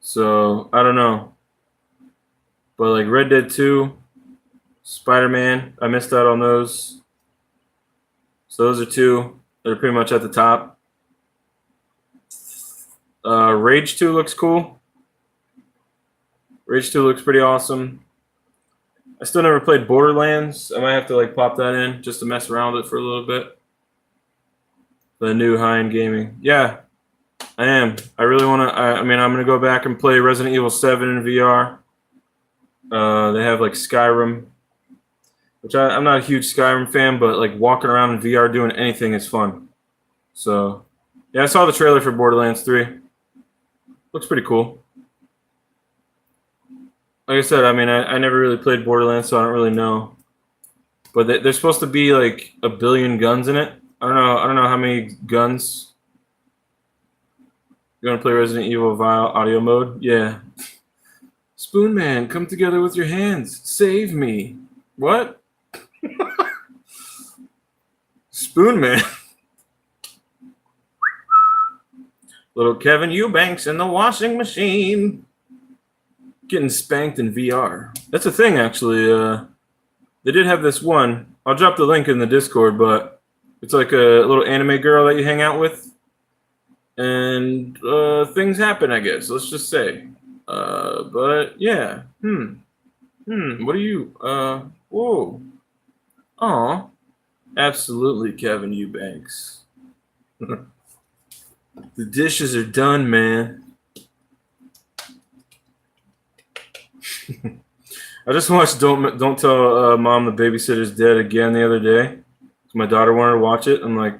So I don't know. But like Red Dead 2, Spider-Man, I missed out on those. So those are two that are pretty much at the top. Rage 2 looks cool. Rage 2 looks pretty awesome. I still never played Borderlands. I might have to like pop that in just to mess around with it for a little bit. The new high-end gaming. Yeah, I am. I really want to. I mean, I'm going to go back and play Resident Evil 7 in VR. They have like Skyrim, which I'm not a huge Skyrim fan, but like walking around in VR doing anything is fun. So, yeah, I saw the trailer for Borderlands 3. Looks pretty cool. Like I said, I mean, I never really played Borderlands, so I don't really know. But there's supposed to be like 1 billion guns in it. I don't know how many guns. You want to play Resident Evil via audio mode? Yeah. Spoon Man, come together with your hands. Save me. What? Spoon Man. Little Kevin Eubanks in the washing machine. Getting spanked in VR. That's a thing, actually. They did have this one. I'll drop the link in the Discord, but it's like a little anime girl that you hang out with. And things happen, I guess. Let's just say. But, yeah. What are you? Whoa. Aw. Absolutely, Kevin Eubanks. The dishes are done, man. I just watched Don't Tell Mom the Babysitter's Dead again the other day. My daughter wanted to watch it. I'm like,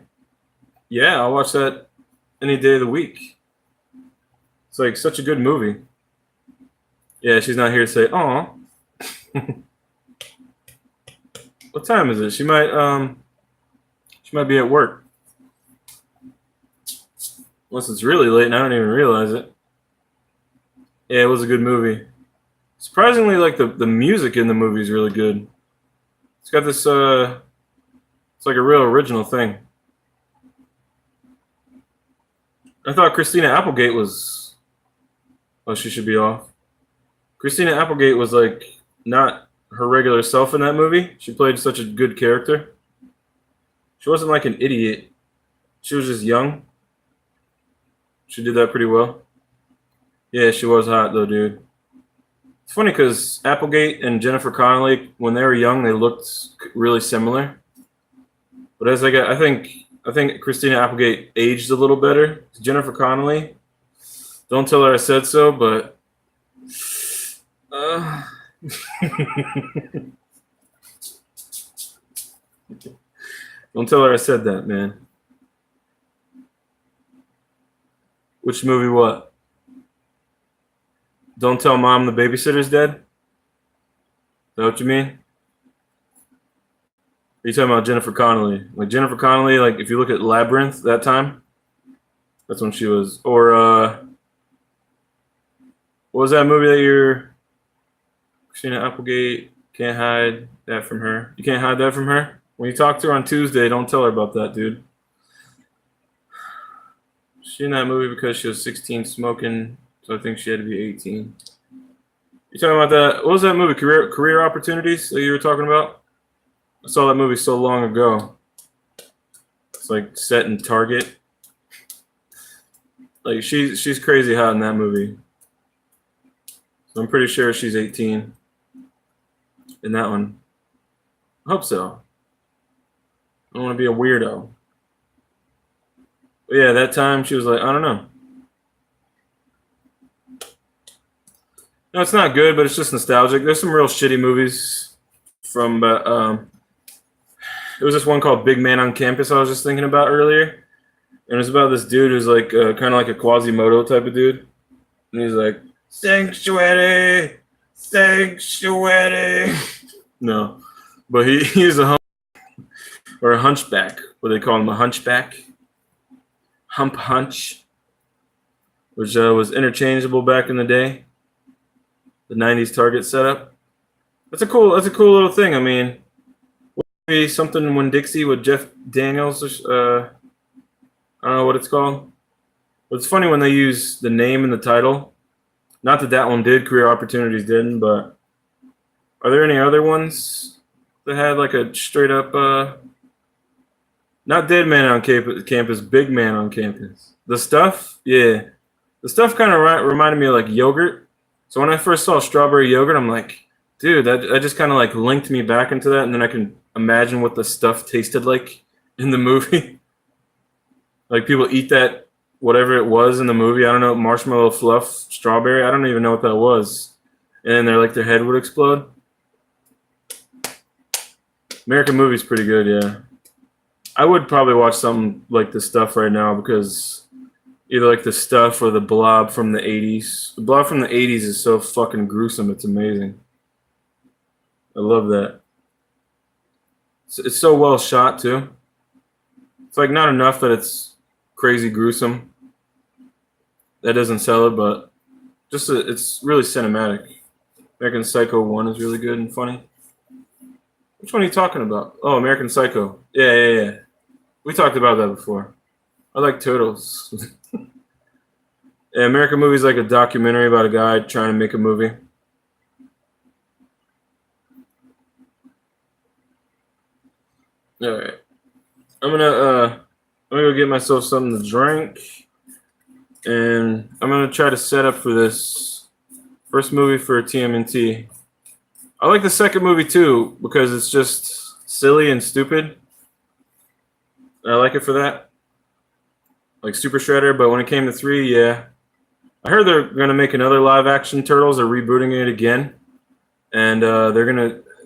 yeah, I'll watch that any day of the week. It's like such a good movie. Yeah, she's not here to say, "Aw." What time is it? She might be at work. Unless it's really late and I don't even realize it. Yeah, it was a good movie. Surprisingly, like the music in the movie is really good. It's got this it's like a real original thing. I thought Christina Applegate was she should be off. Christina Applegate was like not her regular self in that movie. She played such a good character. She wasn't like an idiot. She was just young. She did that pretty well. Yeah, she was hot though, dude. It's funny because Applegate and Jennifer Connelly, when they were young, they looked really similar. But as I think Christina Applegate aged a little better. Jennifer Connelly, don't tell her I said so, but don't tell her I said that, man. Which movie? What? Don't tell mom the babysitter's dead? Is that what you mean? Are you talking about Jennifer Connelly? Like Jennifer Connelly, like if you look at Labyrinth that time, that's when she was. Or what was that movie that you're Christina Applegate? Can't hide that from her. You can't hide that from her? When you talk to her on Tuesday, don't tell her about that, dude. She in that movie because she was 16 smoking, so I think she had to be 18. You talking about that? What was that movie? Career Opportunities that you were talking about? I saw that movie so long ago. It's like set in Target. Like she's crazy hot in that movie. So I'm pretty sure she's 18 in that one. I hope so. I don't want to be a weirdo. But yeah, that time she was like, I don't know. No, it's not good, but it's just nostalgic. There's some real shitty movies from, there was this one called Big Man on Campus I was just thinking about earlier. And it's about this dude who's like kind of like a Quasimodo type of dude. And he's like, Sanctuary, Sanctuary. No, but he's a hunchback. What do they call him? A hunchback? Hunch, which was interchangeable back in the day. The 90s Target setup. That's a cool little thing. I mean, maybe something when Dixie with Jeff Daniels. I don't know what it's called. But it's funny when they use the name in the title. Not that one did. Career Opportunities didn't. But are there any other ones that had like a straight up, not Dead Man on Campus, Big Man on Campus? The Stuff? Yeah. The Stuff kind of reminded me of like yogurt. So when I first saw strawberry yogurt, I'm like, dude, that just kind of like linked me back into that. And then I can imagine what the stuff tasted like in the movie. Like people eat that, whatever it was in the movie. I don't know, marshmallow fluff, strawberry. I don't even know what that was. And then they're like, their head would explode. American Movie's pretty good, yeah. I would probably watch something like The Stuff right now because either like The Stuff or The Blob from the 80s. The Blob from the 80s is so fucking gruesome. It's amazing. I love that. It's so well shot, too. It's like not enough that it's crazy gruesome. That doesn't sell it, but just it's really cinematic. American Psycho 1 is really good and funny. Which one are you talking about? Oh, American Psycho. Yeah. We talked about that before. I like turtles. Yeah, American Movie is like a documentary about a guy trying to make a movie. All right. I'm gonna go get myself something to drink, and I'm gonna try to set up for this first movie for TMNT. I like the second movie too because it's just silly and stupid. I like it for that, like Super Shredder. But when it came to 3, yeah, I heard they're gonna make another live action Turtles. They're rebooting it again, and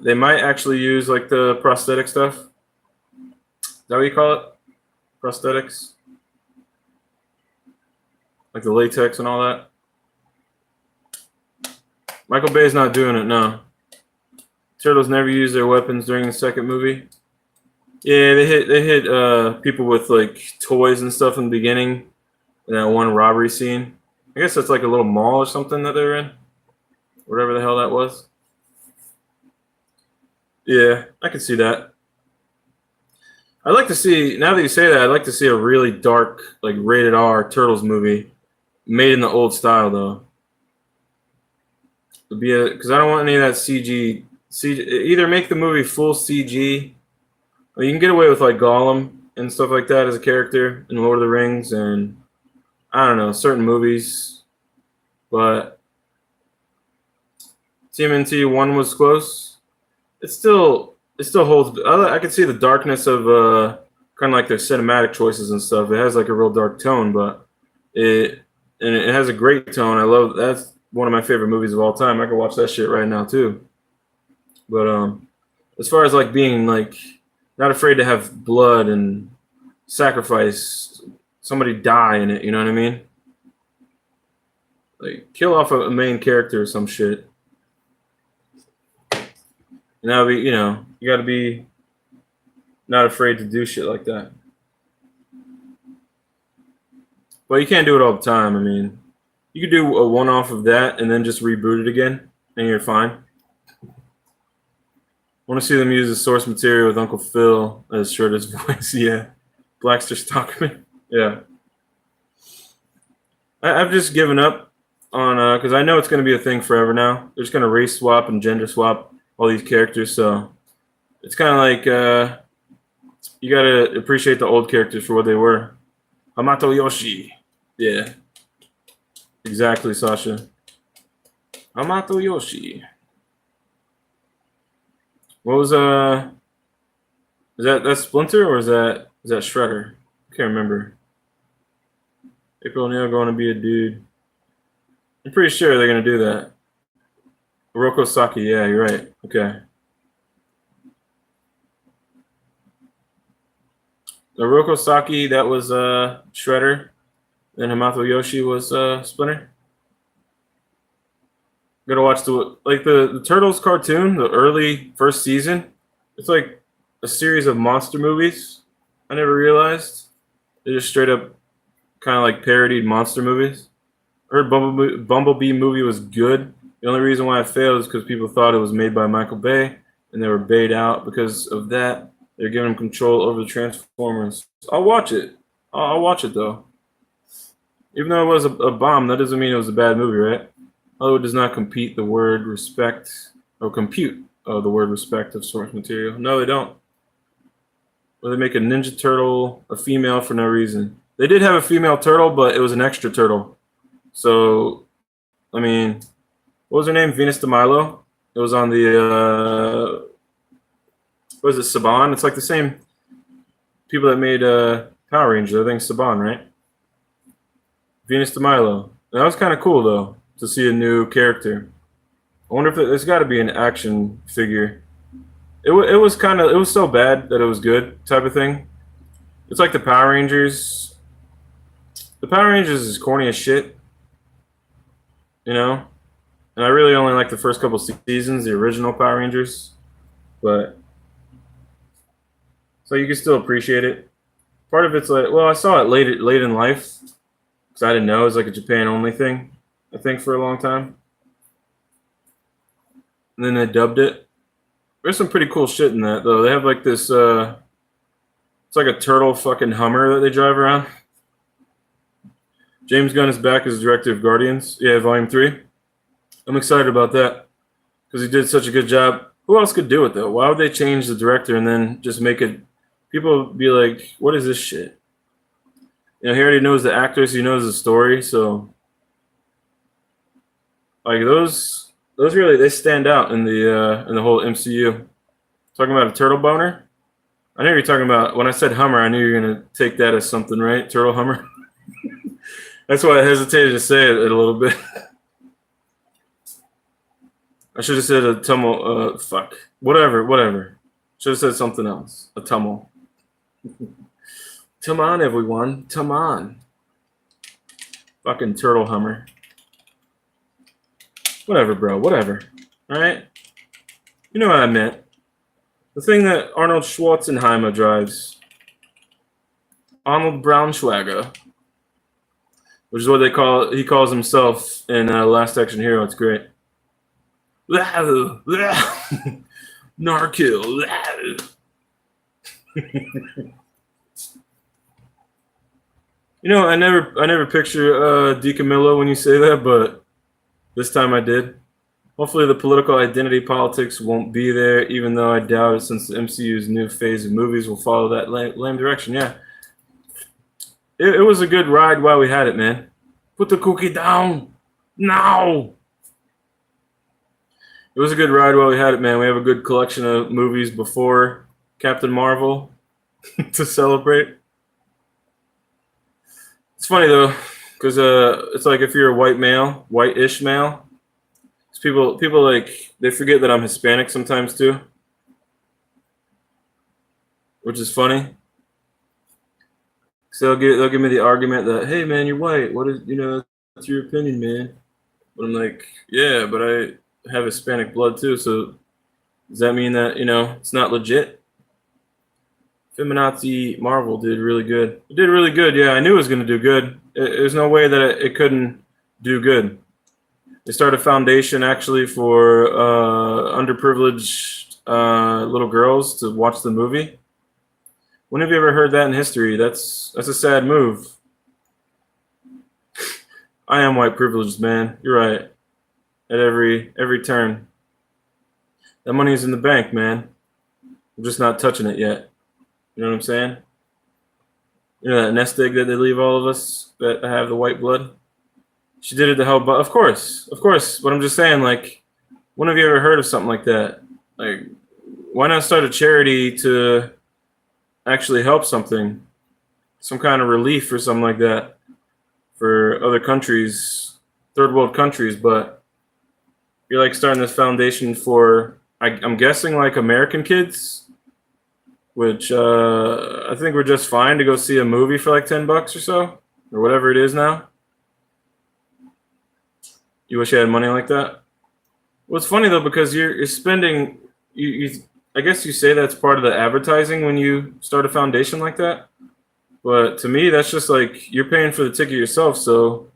they might actually use like the prosthetic stuff. Is that what you call it? Prosthetics? Like the latex and all that? Michael Bay's not doing it, no. Turtles never used their weapons during the second movie. Yeah, they hit people with like toys and stuff in the beginning in that one robbery scene. I guess that's like a little mall or something that they're in. Whatever the hell that was. Yeah, I can see that. I'd like to see, now that you say that, I'd like to see a really dark, like rated R Turtles movie made in the old style, though. Because I don't want any of that CG. Either make the movie full CG, or you can get away with like Gollum and stuff like that as a character in Lord of the Rings and I don't know, certain movies. But TMNT 1 was close. It still holds. I could see the darkness of kind of like their cinematic choices and stuff. It has like a real dark tone, but it has a great tone. I love that's one of my favorite movies of all time. I could watch that shit right now too. But as far as like being like not afraid to have blood and sacrifice, somebody die in it, you know what I mean? Like kill off a main character or some shit. And that'll be, you know, you got to be not afraid to do shit like that. But you can't do it all the time. I mean, you could do a one-off of that and then just reboot it again, and you're fine. Want to see them use the source material with Uncle Phil as Shredder's voice? Yeah, Blackster Stockman. Yeah, I've just given up on because I know it's going to be a thing forever now. They're just going to race swap and gender swap all these characters, so it's kind of like you got to appreciate the old characters for what they were. Hamato Yoshi. Yeah. Exactly, Sasha. Hamato Yoshi. What was is that Splinter or is that Shredder? I can't remember. April O'Neil going to be a dude. I'm pretty sure they're gonna do that. Oroko Saki, yeah, you're right. Okay. Oroko Saki, that was Shredder. Then Hamato Yoshi was Splinter. Gotta watch the Turtles cartoon, the early first season. It's like a series of monster movies. I never realized they just straight up kind of like parodied monster movies. I heard Bumblebee movie was good. The only reason why it failed is because people thought it was made by Michael Bay, and they were bayed out because of that. They're giving him control over the Transformers. I'll watch it. I'll watch it though. Even though it was a bomb, that doesn't mean it was a bad movie, right? Hollywood does not compute the word respect of source material. No, they don't. Well, they make a Ninja Turtle a female for no reason. They did have a female turtle, but it was an extra turtle. So, I mean, what was her name? Venus de Milo. It was on the what was it, Saban? It's like the same people that made Power Rangers. I think Saban, right? Venus de Milo. That was kind of cool though to see a new character. I wonder if there's got to be an action figure. It was so bad that it was good type of thing. It's like the Power Rangers. The Power Rangers is corny as shit, you know. And I really only like the first couple seasons, the original Power Rangers, but so you can still appreciate it. Part of it's like, well, I saw it late in life because I didn't know it was like a Japan only thing. I think for a long time, and then they dubbed it. There's some pretty cool shit in that though. They have like this. It's like a turtle fucking Hummer that they drive around. James Gunn is back as director of Guardians. Yeah, Volume 3. I'm excited about that because he did such a good job. Who else could do it though? Why would they change the director and then just make it? People would be like, "What is this shit?" You know, he already knows the actors. He knows the story, so like those really they stand out in the whole MCU. Talking about a turtle boner. I knew you were talking about when I said Hummer. I knew you were gonna take that as something, right? Turtle Hummer. That's why I hesitated to say it a little bit. I should have said a tumble. Fuck. Whatever. Should have said something else. A tumble. Come on, everyone. Come on. Fucking turtle Hummer. Whatever, bro. Whatever. All right. You know what I meant. The thing that Arnold Schwarzenegger drives. Arnold Braunschweiger. Which is what he calls himself in Last Action Hero. It's great. Narkill. You know, I never picture DiCamillo when you say that, but this time I did. Hopefully the political identity politics won't be there, even though I doubt it since the MCU's new phase of movies will follow that lame direction. Yeah. It was a good ride while we had it, man. Put the cookie down. Now. It was a good ride while we had it, man. We have a good collection of movies before Captain Marvel to celebrate. It's funny though, because it's like if you're a white male, white-ish male, people like they forget that I'm Hispanic sometimes too, which is funny. So they'll give me the argument that, hey man, you're white. What is that's your opinion, man. But I'm like, yeah, but I have Hispanic blood too. So does that mean that it's not legit? Feminazi Marvel did really good. It did really good. Yeah, I knew it was going to do good. There's no way that it couldn't do good. They started a foundation actually for underprivileged little girls to watch the movie. When have you ever heard that in history? That's a sad move. I am white privileged, man. You're right. At every turn. That money is in the bank, man. I'm just not touching it yet. You know what I'm saying? You know that nest egg that they leave all of us that have the white blood? She did it to help, but of course. But I'm just saying, like, when have you ever heard of something like that? Like, why not start a charity to actually help something? Some kind of relief or something like that for other countries, third world countries, but you're like starting this foundation for, I'm guessing, like American kids, which I think we're just fine to go see a movie for like $10 or so, or whatever it is now. You wish you had money like that? Well, it's funny though because you're spending. I guess you say that's part of the advertising when you start a foundation like that. But to me, that's just like you're paying for the ticket yourself, so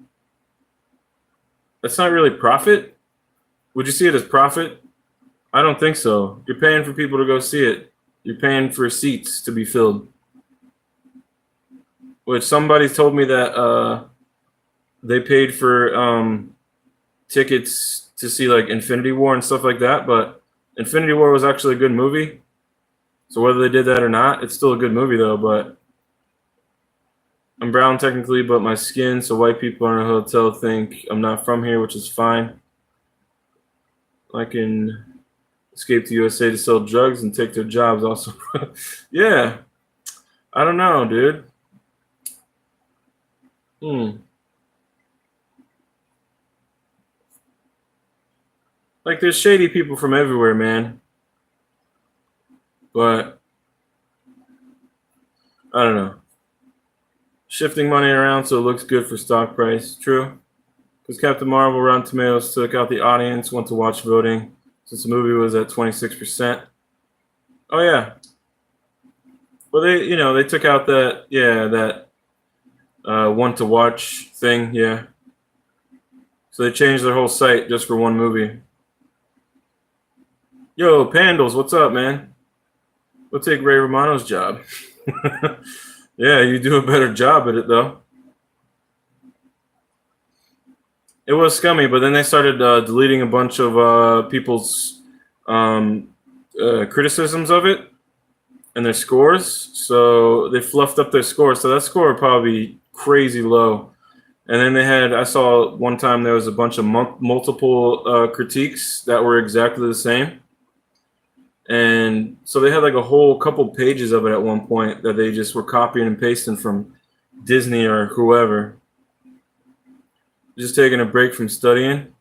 that's not really profit. Would you see it as profit? I don't think so. You're paying for people to go see it. You're paying for seats to be filled. Which somebody told me that they paid for tickets to see like Infinity War and stuff like that, but Infinity War was actually a good movie. So whether they did that or not, it's still a good movie though. But I'm brown technically, but my skin, so white people in a hotel think I'm not from here, which is fine. I can escape to USA to sell drugs and take their jobs also. Yeah. I don't know, dude. Like there's shady people from everywhere, man. But I don't know. Shifting money around so it looks good for stock price. True. Because Captain Marvel, Rotten Tomatoes took out the audience, went to watch voting, since the movie was at 26%. Oh yeah. Well, they took out that want to watch thing, yeah. So they changed their whole site just for one movie. Yo, Pandals, what's up, man? We'll take Ray Romano's job. Yeah, you do a better job at it though. It was scummy, but then they started deleting a bunch of people's criticisms of it and their scores. So they fluffed up their score. So that score would probably be crazy low. And then I saw one time there was a bunch of multiple critiques that were exactly the same. And so they had like a whole couple pages of it at one point that they just were copying and pasting from Disney or whoever. Just taking a break from studying.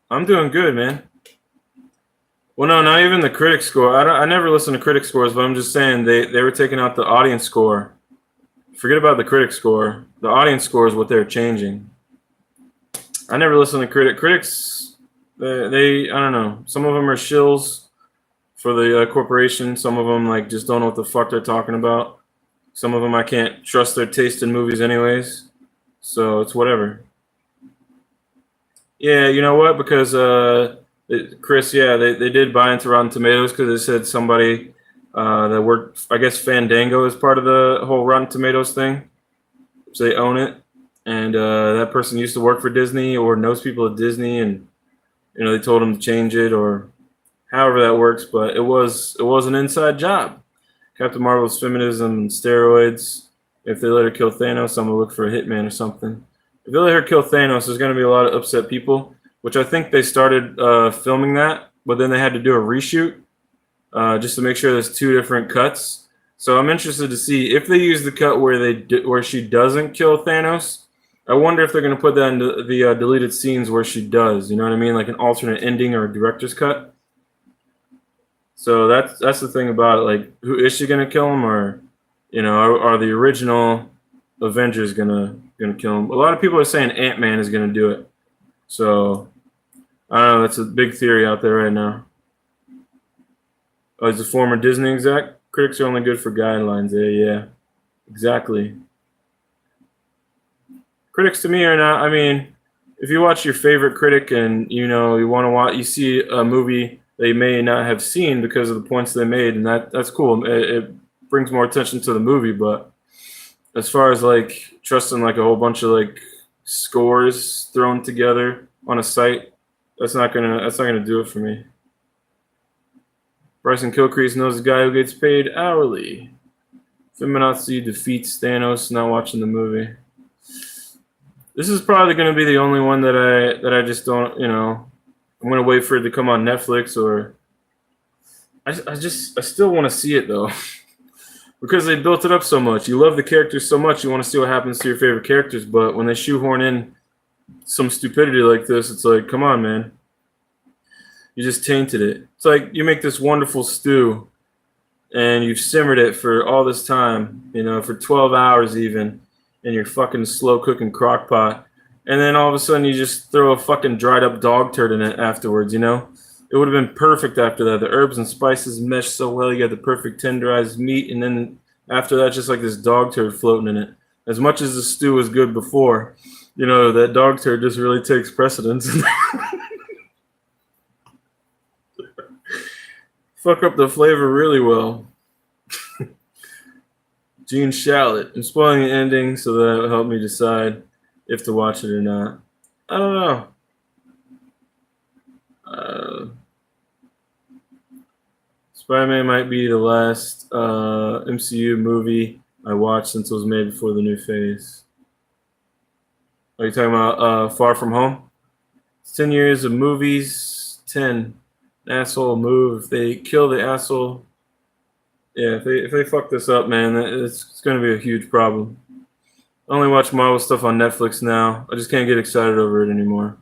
I'm doing good, man. Well, no, not even the critic score. I never listen to critic scores, but I'm just saying they were taking out the audience score. Forget about the critic score. The audience score is what they're changing. I never listen to critics. They I don't know. Some of them are shills for the corporation. Some of them like just don't know what the fuck they're talking about. Some of them I can't trust their taste in movies anyways. So it's whatever. Yeah, you know what? Because Chris, yeah, they did buy into Rotten Tomatoes because they said somebody that worked, I guess Fandango is part of the whole Rotten Tomatoes thing. So they own it. And that person used to work for Disney or knows people at Disney, and they told him to change it or however that works. But it was an inside job. Captain Marvel's feminism, steroids. If they let her kill Thanos, I'm gonna look for a hitman or something. If they let her kill Thanos, there's going to be a lot of upset people, which I think they started filming that but then they had to do a reshoot just to make sure there's two different cuts. So I'm interested to see if they use the cut where she doesn't kill Thanos. I wonder if they're going to put that into the deleted scenes where she does. You know what I mean? Like an alternate ending or a director's cut. So that's the thing about it. Like, who is she going to kill him, or are the original Avengers gonna kill him? A lot of people are saying Ant-Man is going to do it. So I don't know. That's a big theory out there right now. Oh, he's a former Disney exec. Critics are only good for guidelines. Yeah, exactly. Critics to me are not. I mean, if you watch your favorite critic and you want to watch, you see a movie they may not have seen because of the points they made, and that's cool. It brings more attention to the movie. But as far as like trusting like a whole bunch of like scores thrown together on a site, that's not gonna do it for me. Bryson Kilcrease knows a guy who gets paid hourly. Feminazi defeats Thanos. Not watching the movie. This is probably going to be the only one that I just don't. I'm going to wait for it to come on Netflix, or I still want to see it though, because they built it up so much. You love the characters so much, you want to see what happens to your favorite characters. But when they shoehorn in some stupidity like this, it's like, come on, man. You just tainted it. It's like you make this wonderful stew and you've simmered it for all this time, for 12 hours even, in your fucking slow cooking crock pot. And then all of a sudden you just throw a fucking dried up dog turd in it afterwards, It would have been perfect after that. The herbs and spices mesh so well. You got the perfect tenderized meat. And then after that, just like this dog turd floating in it. As much as the stew was good before, that dog turd just really takes precedence. Fuck up the flavor really well. Gene Shalit. I'm spoiling the ending so that will help me decide if to watch it or not. I don't know. Spider-Man might be the last MCU movie I watched since it was made before the new phase. Are you talking about Far From Home? It's 10 years of movies. 10. Asshole move. If they kill the asshole, if they fuck this up, man, it's going to be a huge problem. I only watch Marvel stuff on Netflix now. I just can't get excited over it anymore.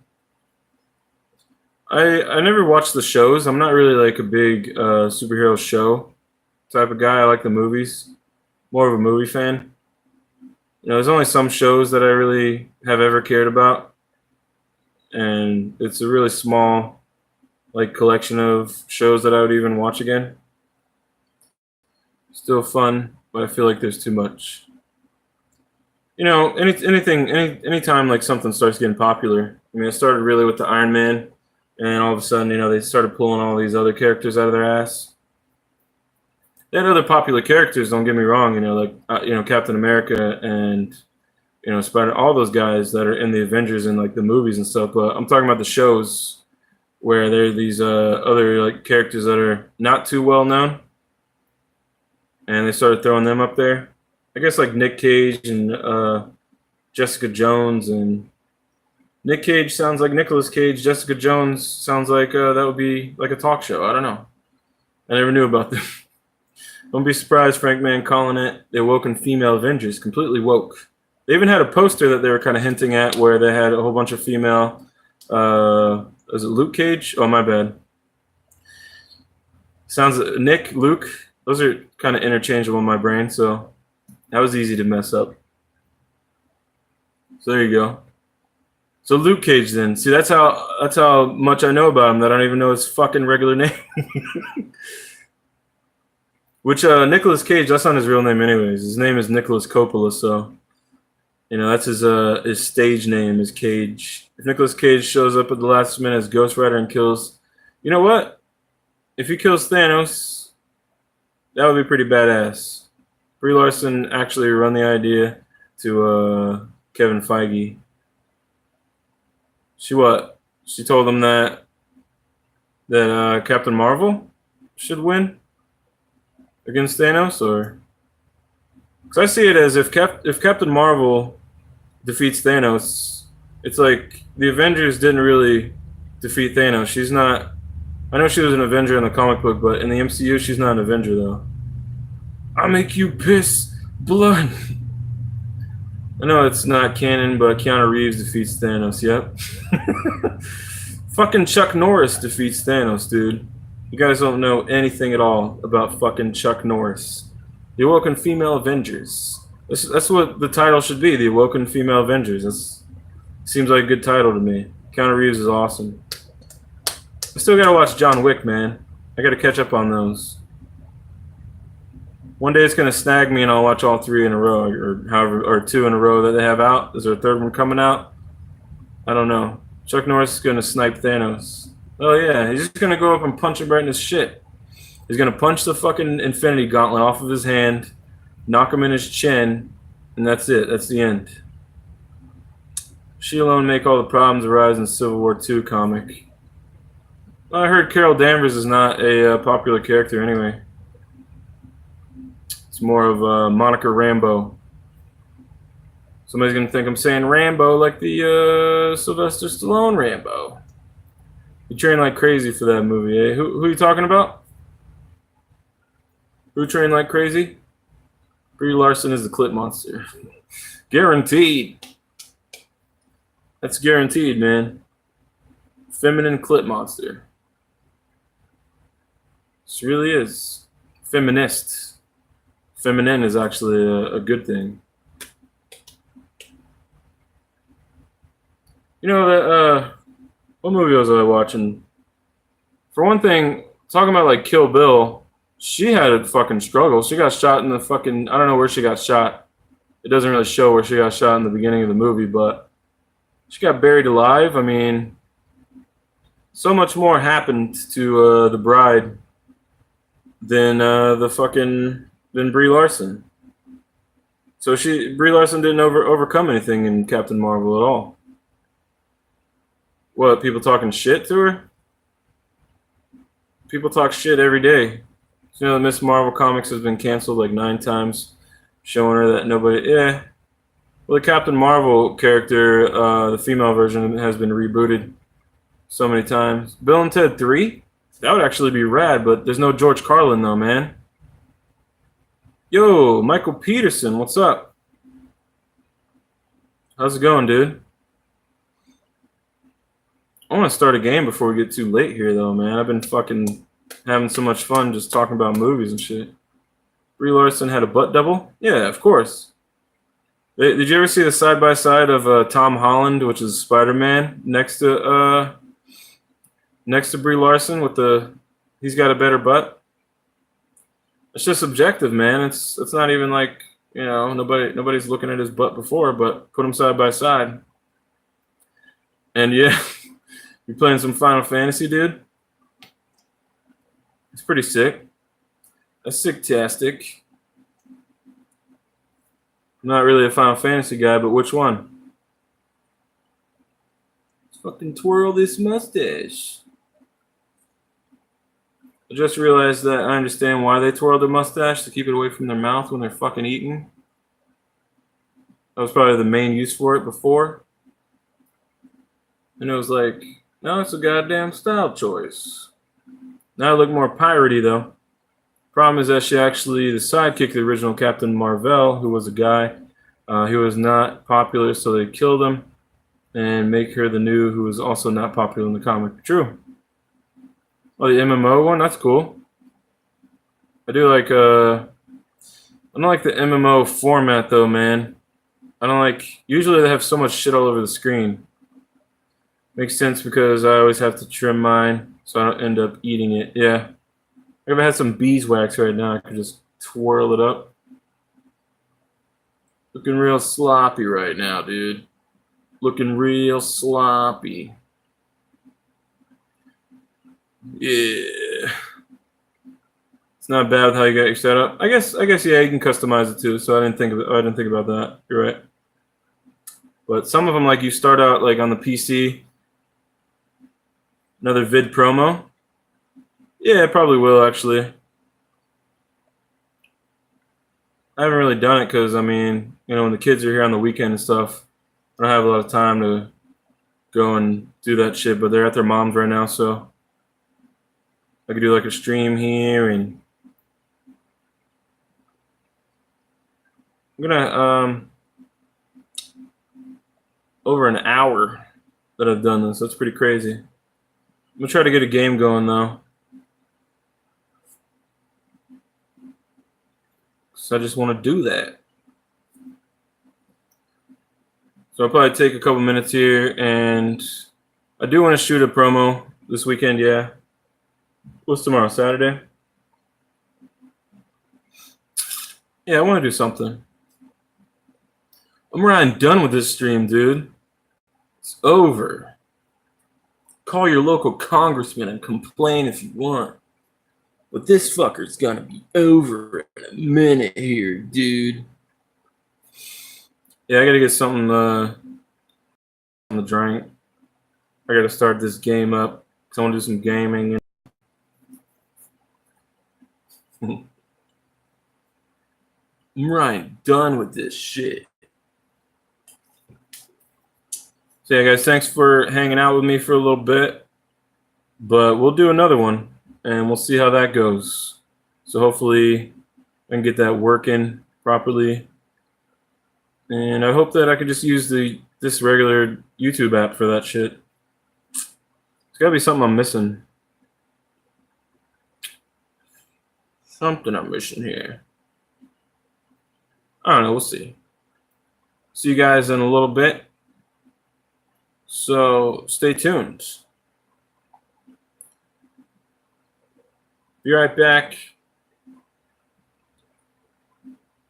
I never watch the shows. I'm not really like a big superhero show type of guy. I like the movies. More of a movie fan. There's only some shows that I really have ever cared about, and it's a really small like collection of shows that I would even watch again. Still fun, but I feel like there's too much. Anytime like something starts getting popular. I mean, it started really with the Iron Man, and all of a sudden, they started pulling all these other characters out of their ass. They had other popular characters, don't get me wrong, like Captain America and Spider, all those guys that are in the Avengers and like the movies and stuff. But I'm talking about the shows where there are these other like characters that are not too well known, and they started throwing them up there. I guess like Nick Cage and Jessica Jones, and Nick Cage sounds like Nicolas Cage. Jessica Jones sounds like that would be like a talk show. I don't know. I never knew about them. Don't be surprised, Frank Mann calling it the Awoken Female Avengers. Completely woke. They even had a poster that they were kind of hinting at where they had a whole bunch of female. Is it Luke Cage? Oh, my bad. Sounds Nick, Luke. Those are kind of interchangeable in my brain, so that was easy to mess up. So there you go. So Luke Cage then. See, that's how much I know about him that I don't even know his fucking regular name. Which Nicolas Cage, that's not his real name anyways. His name is Nicolas Coppola, so that's his stage name is Cage. If Nicolas Cage shows up at the last minute as Ghost Rider and kills, you know what? If he kills Thanos, that would be pretty badass. Brie Larson actually run the idea to Kevin Feige. She told him that Captain Marvel should win against Thanos, or because I see it as if Captain Marvel defeats Thanos, it's like the Avengers didn't really defeat Thanos. She's not I know she was an Avenger in the comic book, but in the MCU, she's not an Avenger, though. I'll make you piss blood. I know it's not canon, but Keanu Reeves defeats Thanos, yep. Fucking Chuck Norris defeats Thanos, dude. You guys don't know anything at all about fucking Chuck Norris. The Awoken Female Avengers. That's what the title should be, the Awoken Female Avengers. That seems like a good title to me. Keanu Reeves is awesome. I still gotta watch John Wick, man. I gotta catch up on those. One day it's gonna snag me and I'll watch all 3 in a row, or however, or 2 in a row that they have out. Is there a 3rd one coming out? I don't know. Chuck Norris is gonna snipe Thanos. Oh yeah, he's just gonna go up and punch him right in his shit. He's gonna punch the fucking Infinity Gauntlet off of his hand, knock him in his chin, and that's it. That's the end. She alone make all the problems arise in Civil War II comic. Well, I heard Carol Danvers is not a popular character anyway. It's more of Monica Rambeau. Somebody's gonna think I'm saying Rambo like the Sylvester Stallone Rambo. You train like crazy for that movie, eh? Who are you talking about? Who trained like crazy? Brie Larson is the clip monster. Guaranteed. That's guaranteed, man. Feminine clip monster. This really is. Feminist. Feminine is actually a good thing. You know that what movie was I watching? For one thing, talking about like Kill Bill, she had a fucking struggle. She got shot in the fucking, I don't know where she got shot. It doesn't really show where she got shot in the beginning of the movie, but she got buried alive. I mean, so much more happened to the bride than than Brie Larson. So Brie Larson didn't overcome anything in Captain Marvel at all. What, people talking shit to her? People talk shit every day. You know, Miss Marvel Comics has been canceled like 9 times, showing her that nobody. Yeah. Well, the Captain Marvel character, the female version, has been rebooted so many times. Bill and Ted 3? That would actually be rad, but there's no George Carlin though, man. Yo, Michael Peterson, what's up? How's it going, dude? I want to start a game before we get too late here, though, man. I've been fucking having so much fun just talking about movies and shit. Brie Larson had a butt double? Yeah, of course. Did you ever see the side-by-side of Tom Holland, which is Spider-Man, next to Brie Larson with he's got a better butt? It's just subjective, man. It's not even like, you know, nobody's looking at his butt before, but put them side by side. And yeah, you playing some Final Fantasy, dude? It's pretty sick. That's sick-tastic. I'm not really a Final Fantasy guy, but which one? Let's fucking twirl this mustache. I just realized that I understand why they twirl their mustache, to keep it away from their mouth when they're fucking eating. That was probably the main use for it before. And it was like, no, it's a goddamn style choice. Now I look more piratey, though. Problem is that she actually the sidekick of the original Captain Marvel, who was a guy. He was not popular, so they killed him and make her the new, who was also not popular in the comic. True. Oh, the MMO one? That's cool. I do like, I don't like the MMO format, though, man. I don't like, usually they have so much shit all over the screen. Makes sense because I always have to trim mine, so I don't end up eating it. Yeah. If I had some beeswax right now, I could just twirl it up. Looking real sloppy right now, dude. Looking real sloppy. Yeah. It's not bad how you got your setup. I guess yeah, you can customize it too. So I didn't think about that. You're right. But some of them, like, you start out like on the PC. Another vid promo. Yeah, I probably will actually. I haven't really done it because, I mean, you know, when the kids are here on the weekend and stuff, I don't have a lot of time to go and do that shit. But they're at their mom's right now, so I could do like a stream here, and I'm gonna over an hour that I've done this. That's pretty crazy. I'm gonna try to get a game going though. So I just want to do that. So I'll probably take a couple minutes here, and I do want to shoot a promo this weekend, yeah. What's tomorrow, Saturday? Yeah, I want to do something. I'm Ryan, done with this stream, dude. It's over. Call your local congressman and complain if you want. But this fucker's gonna be over in a minute here, dude. Yeah, I gotta get something on the drink. I gotta start this game up because I want to do some gaming. I'm Ryan, done with this shit. So yeah, guys, thanks for hanging out with me for a little bit. But we'll do another one, and we'll see how that goes. So hopefully I can get that working properly. And I hope that I could just use this regular YouTube app for that shit. There's gotta be something I'm missing. Something I'm missing here. I don't know, we'll see. See you guys in a little bit. So stay tuned. Be right back.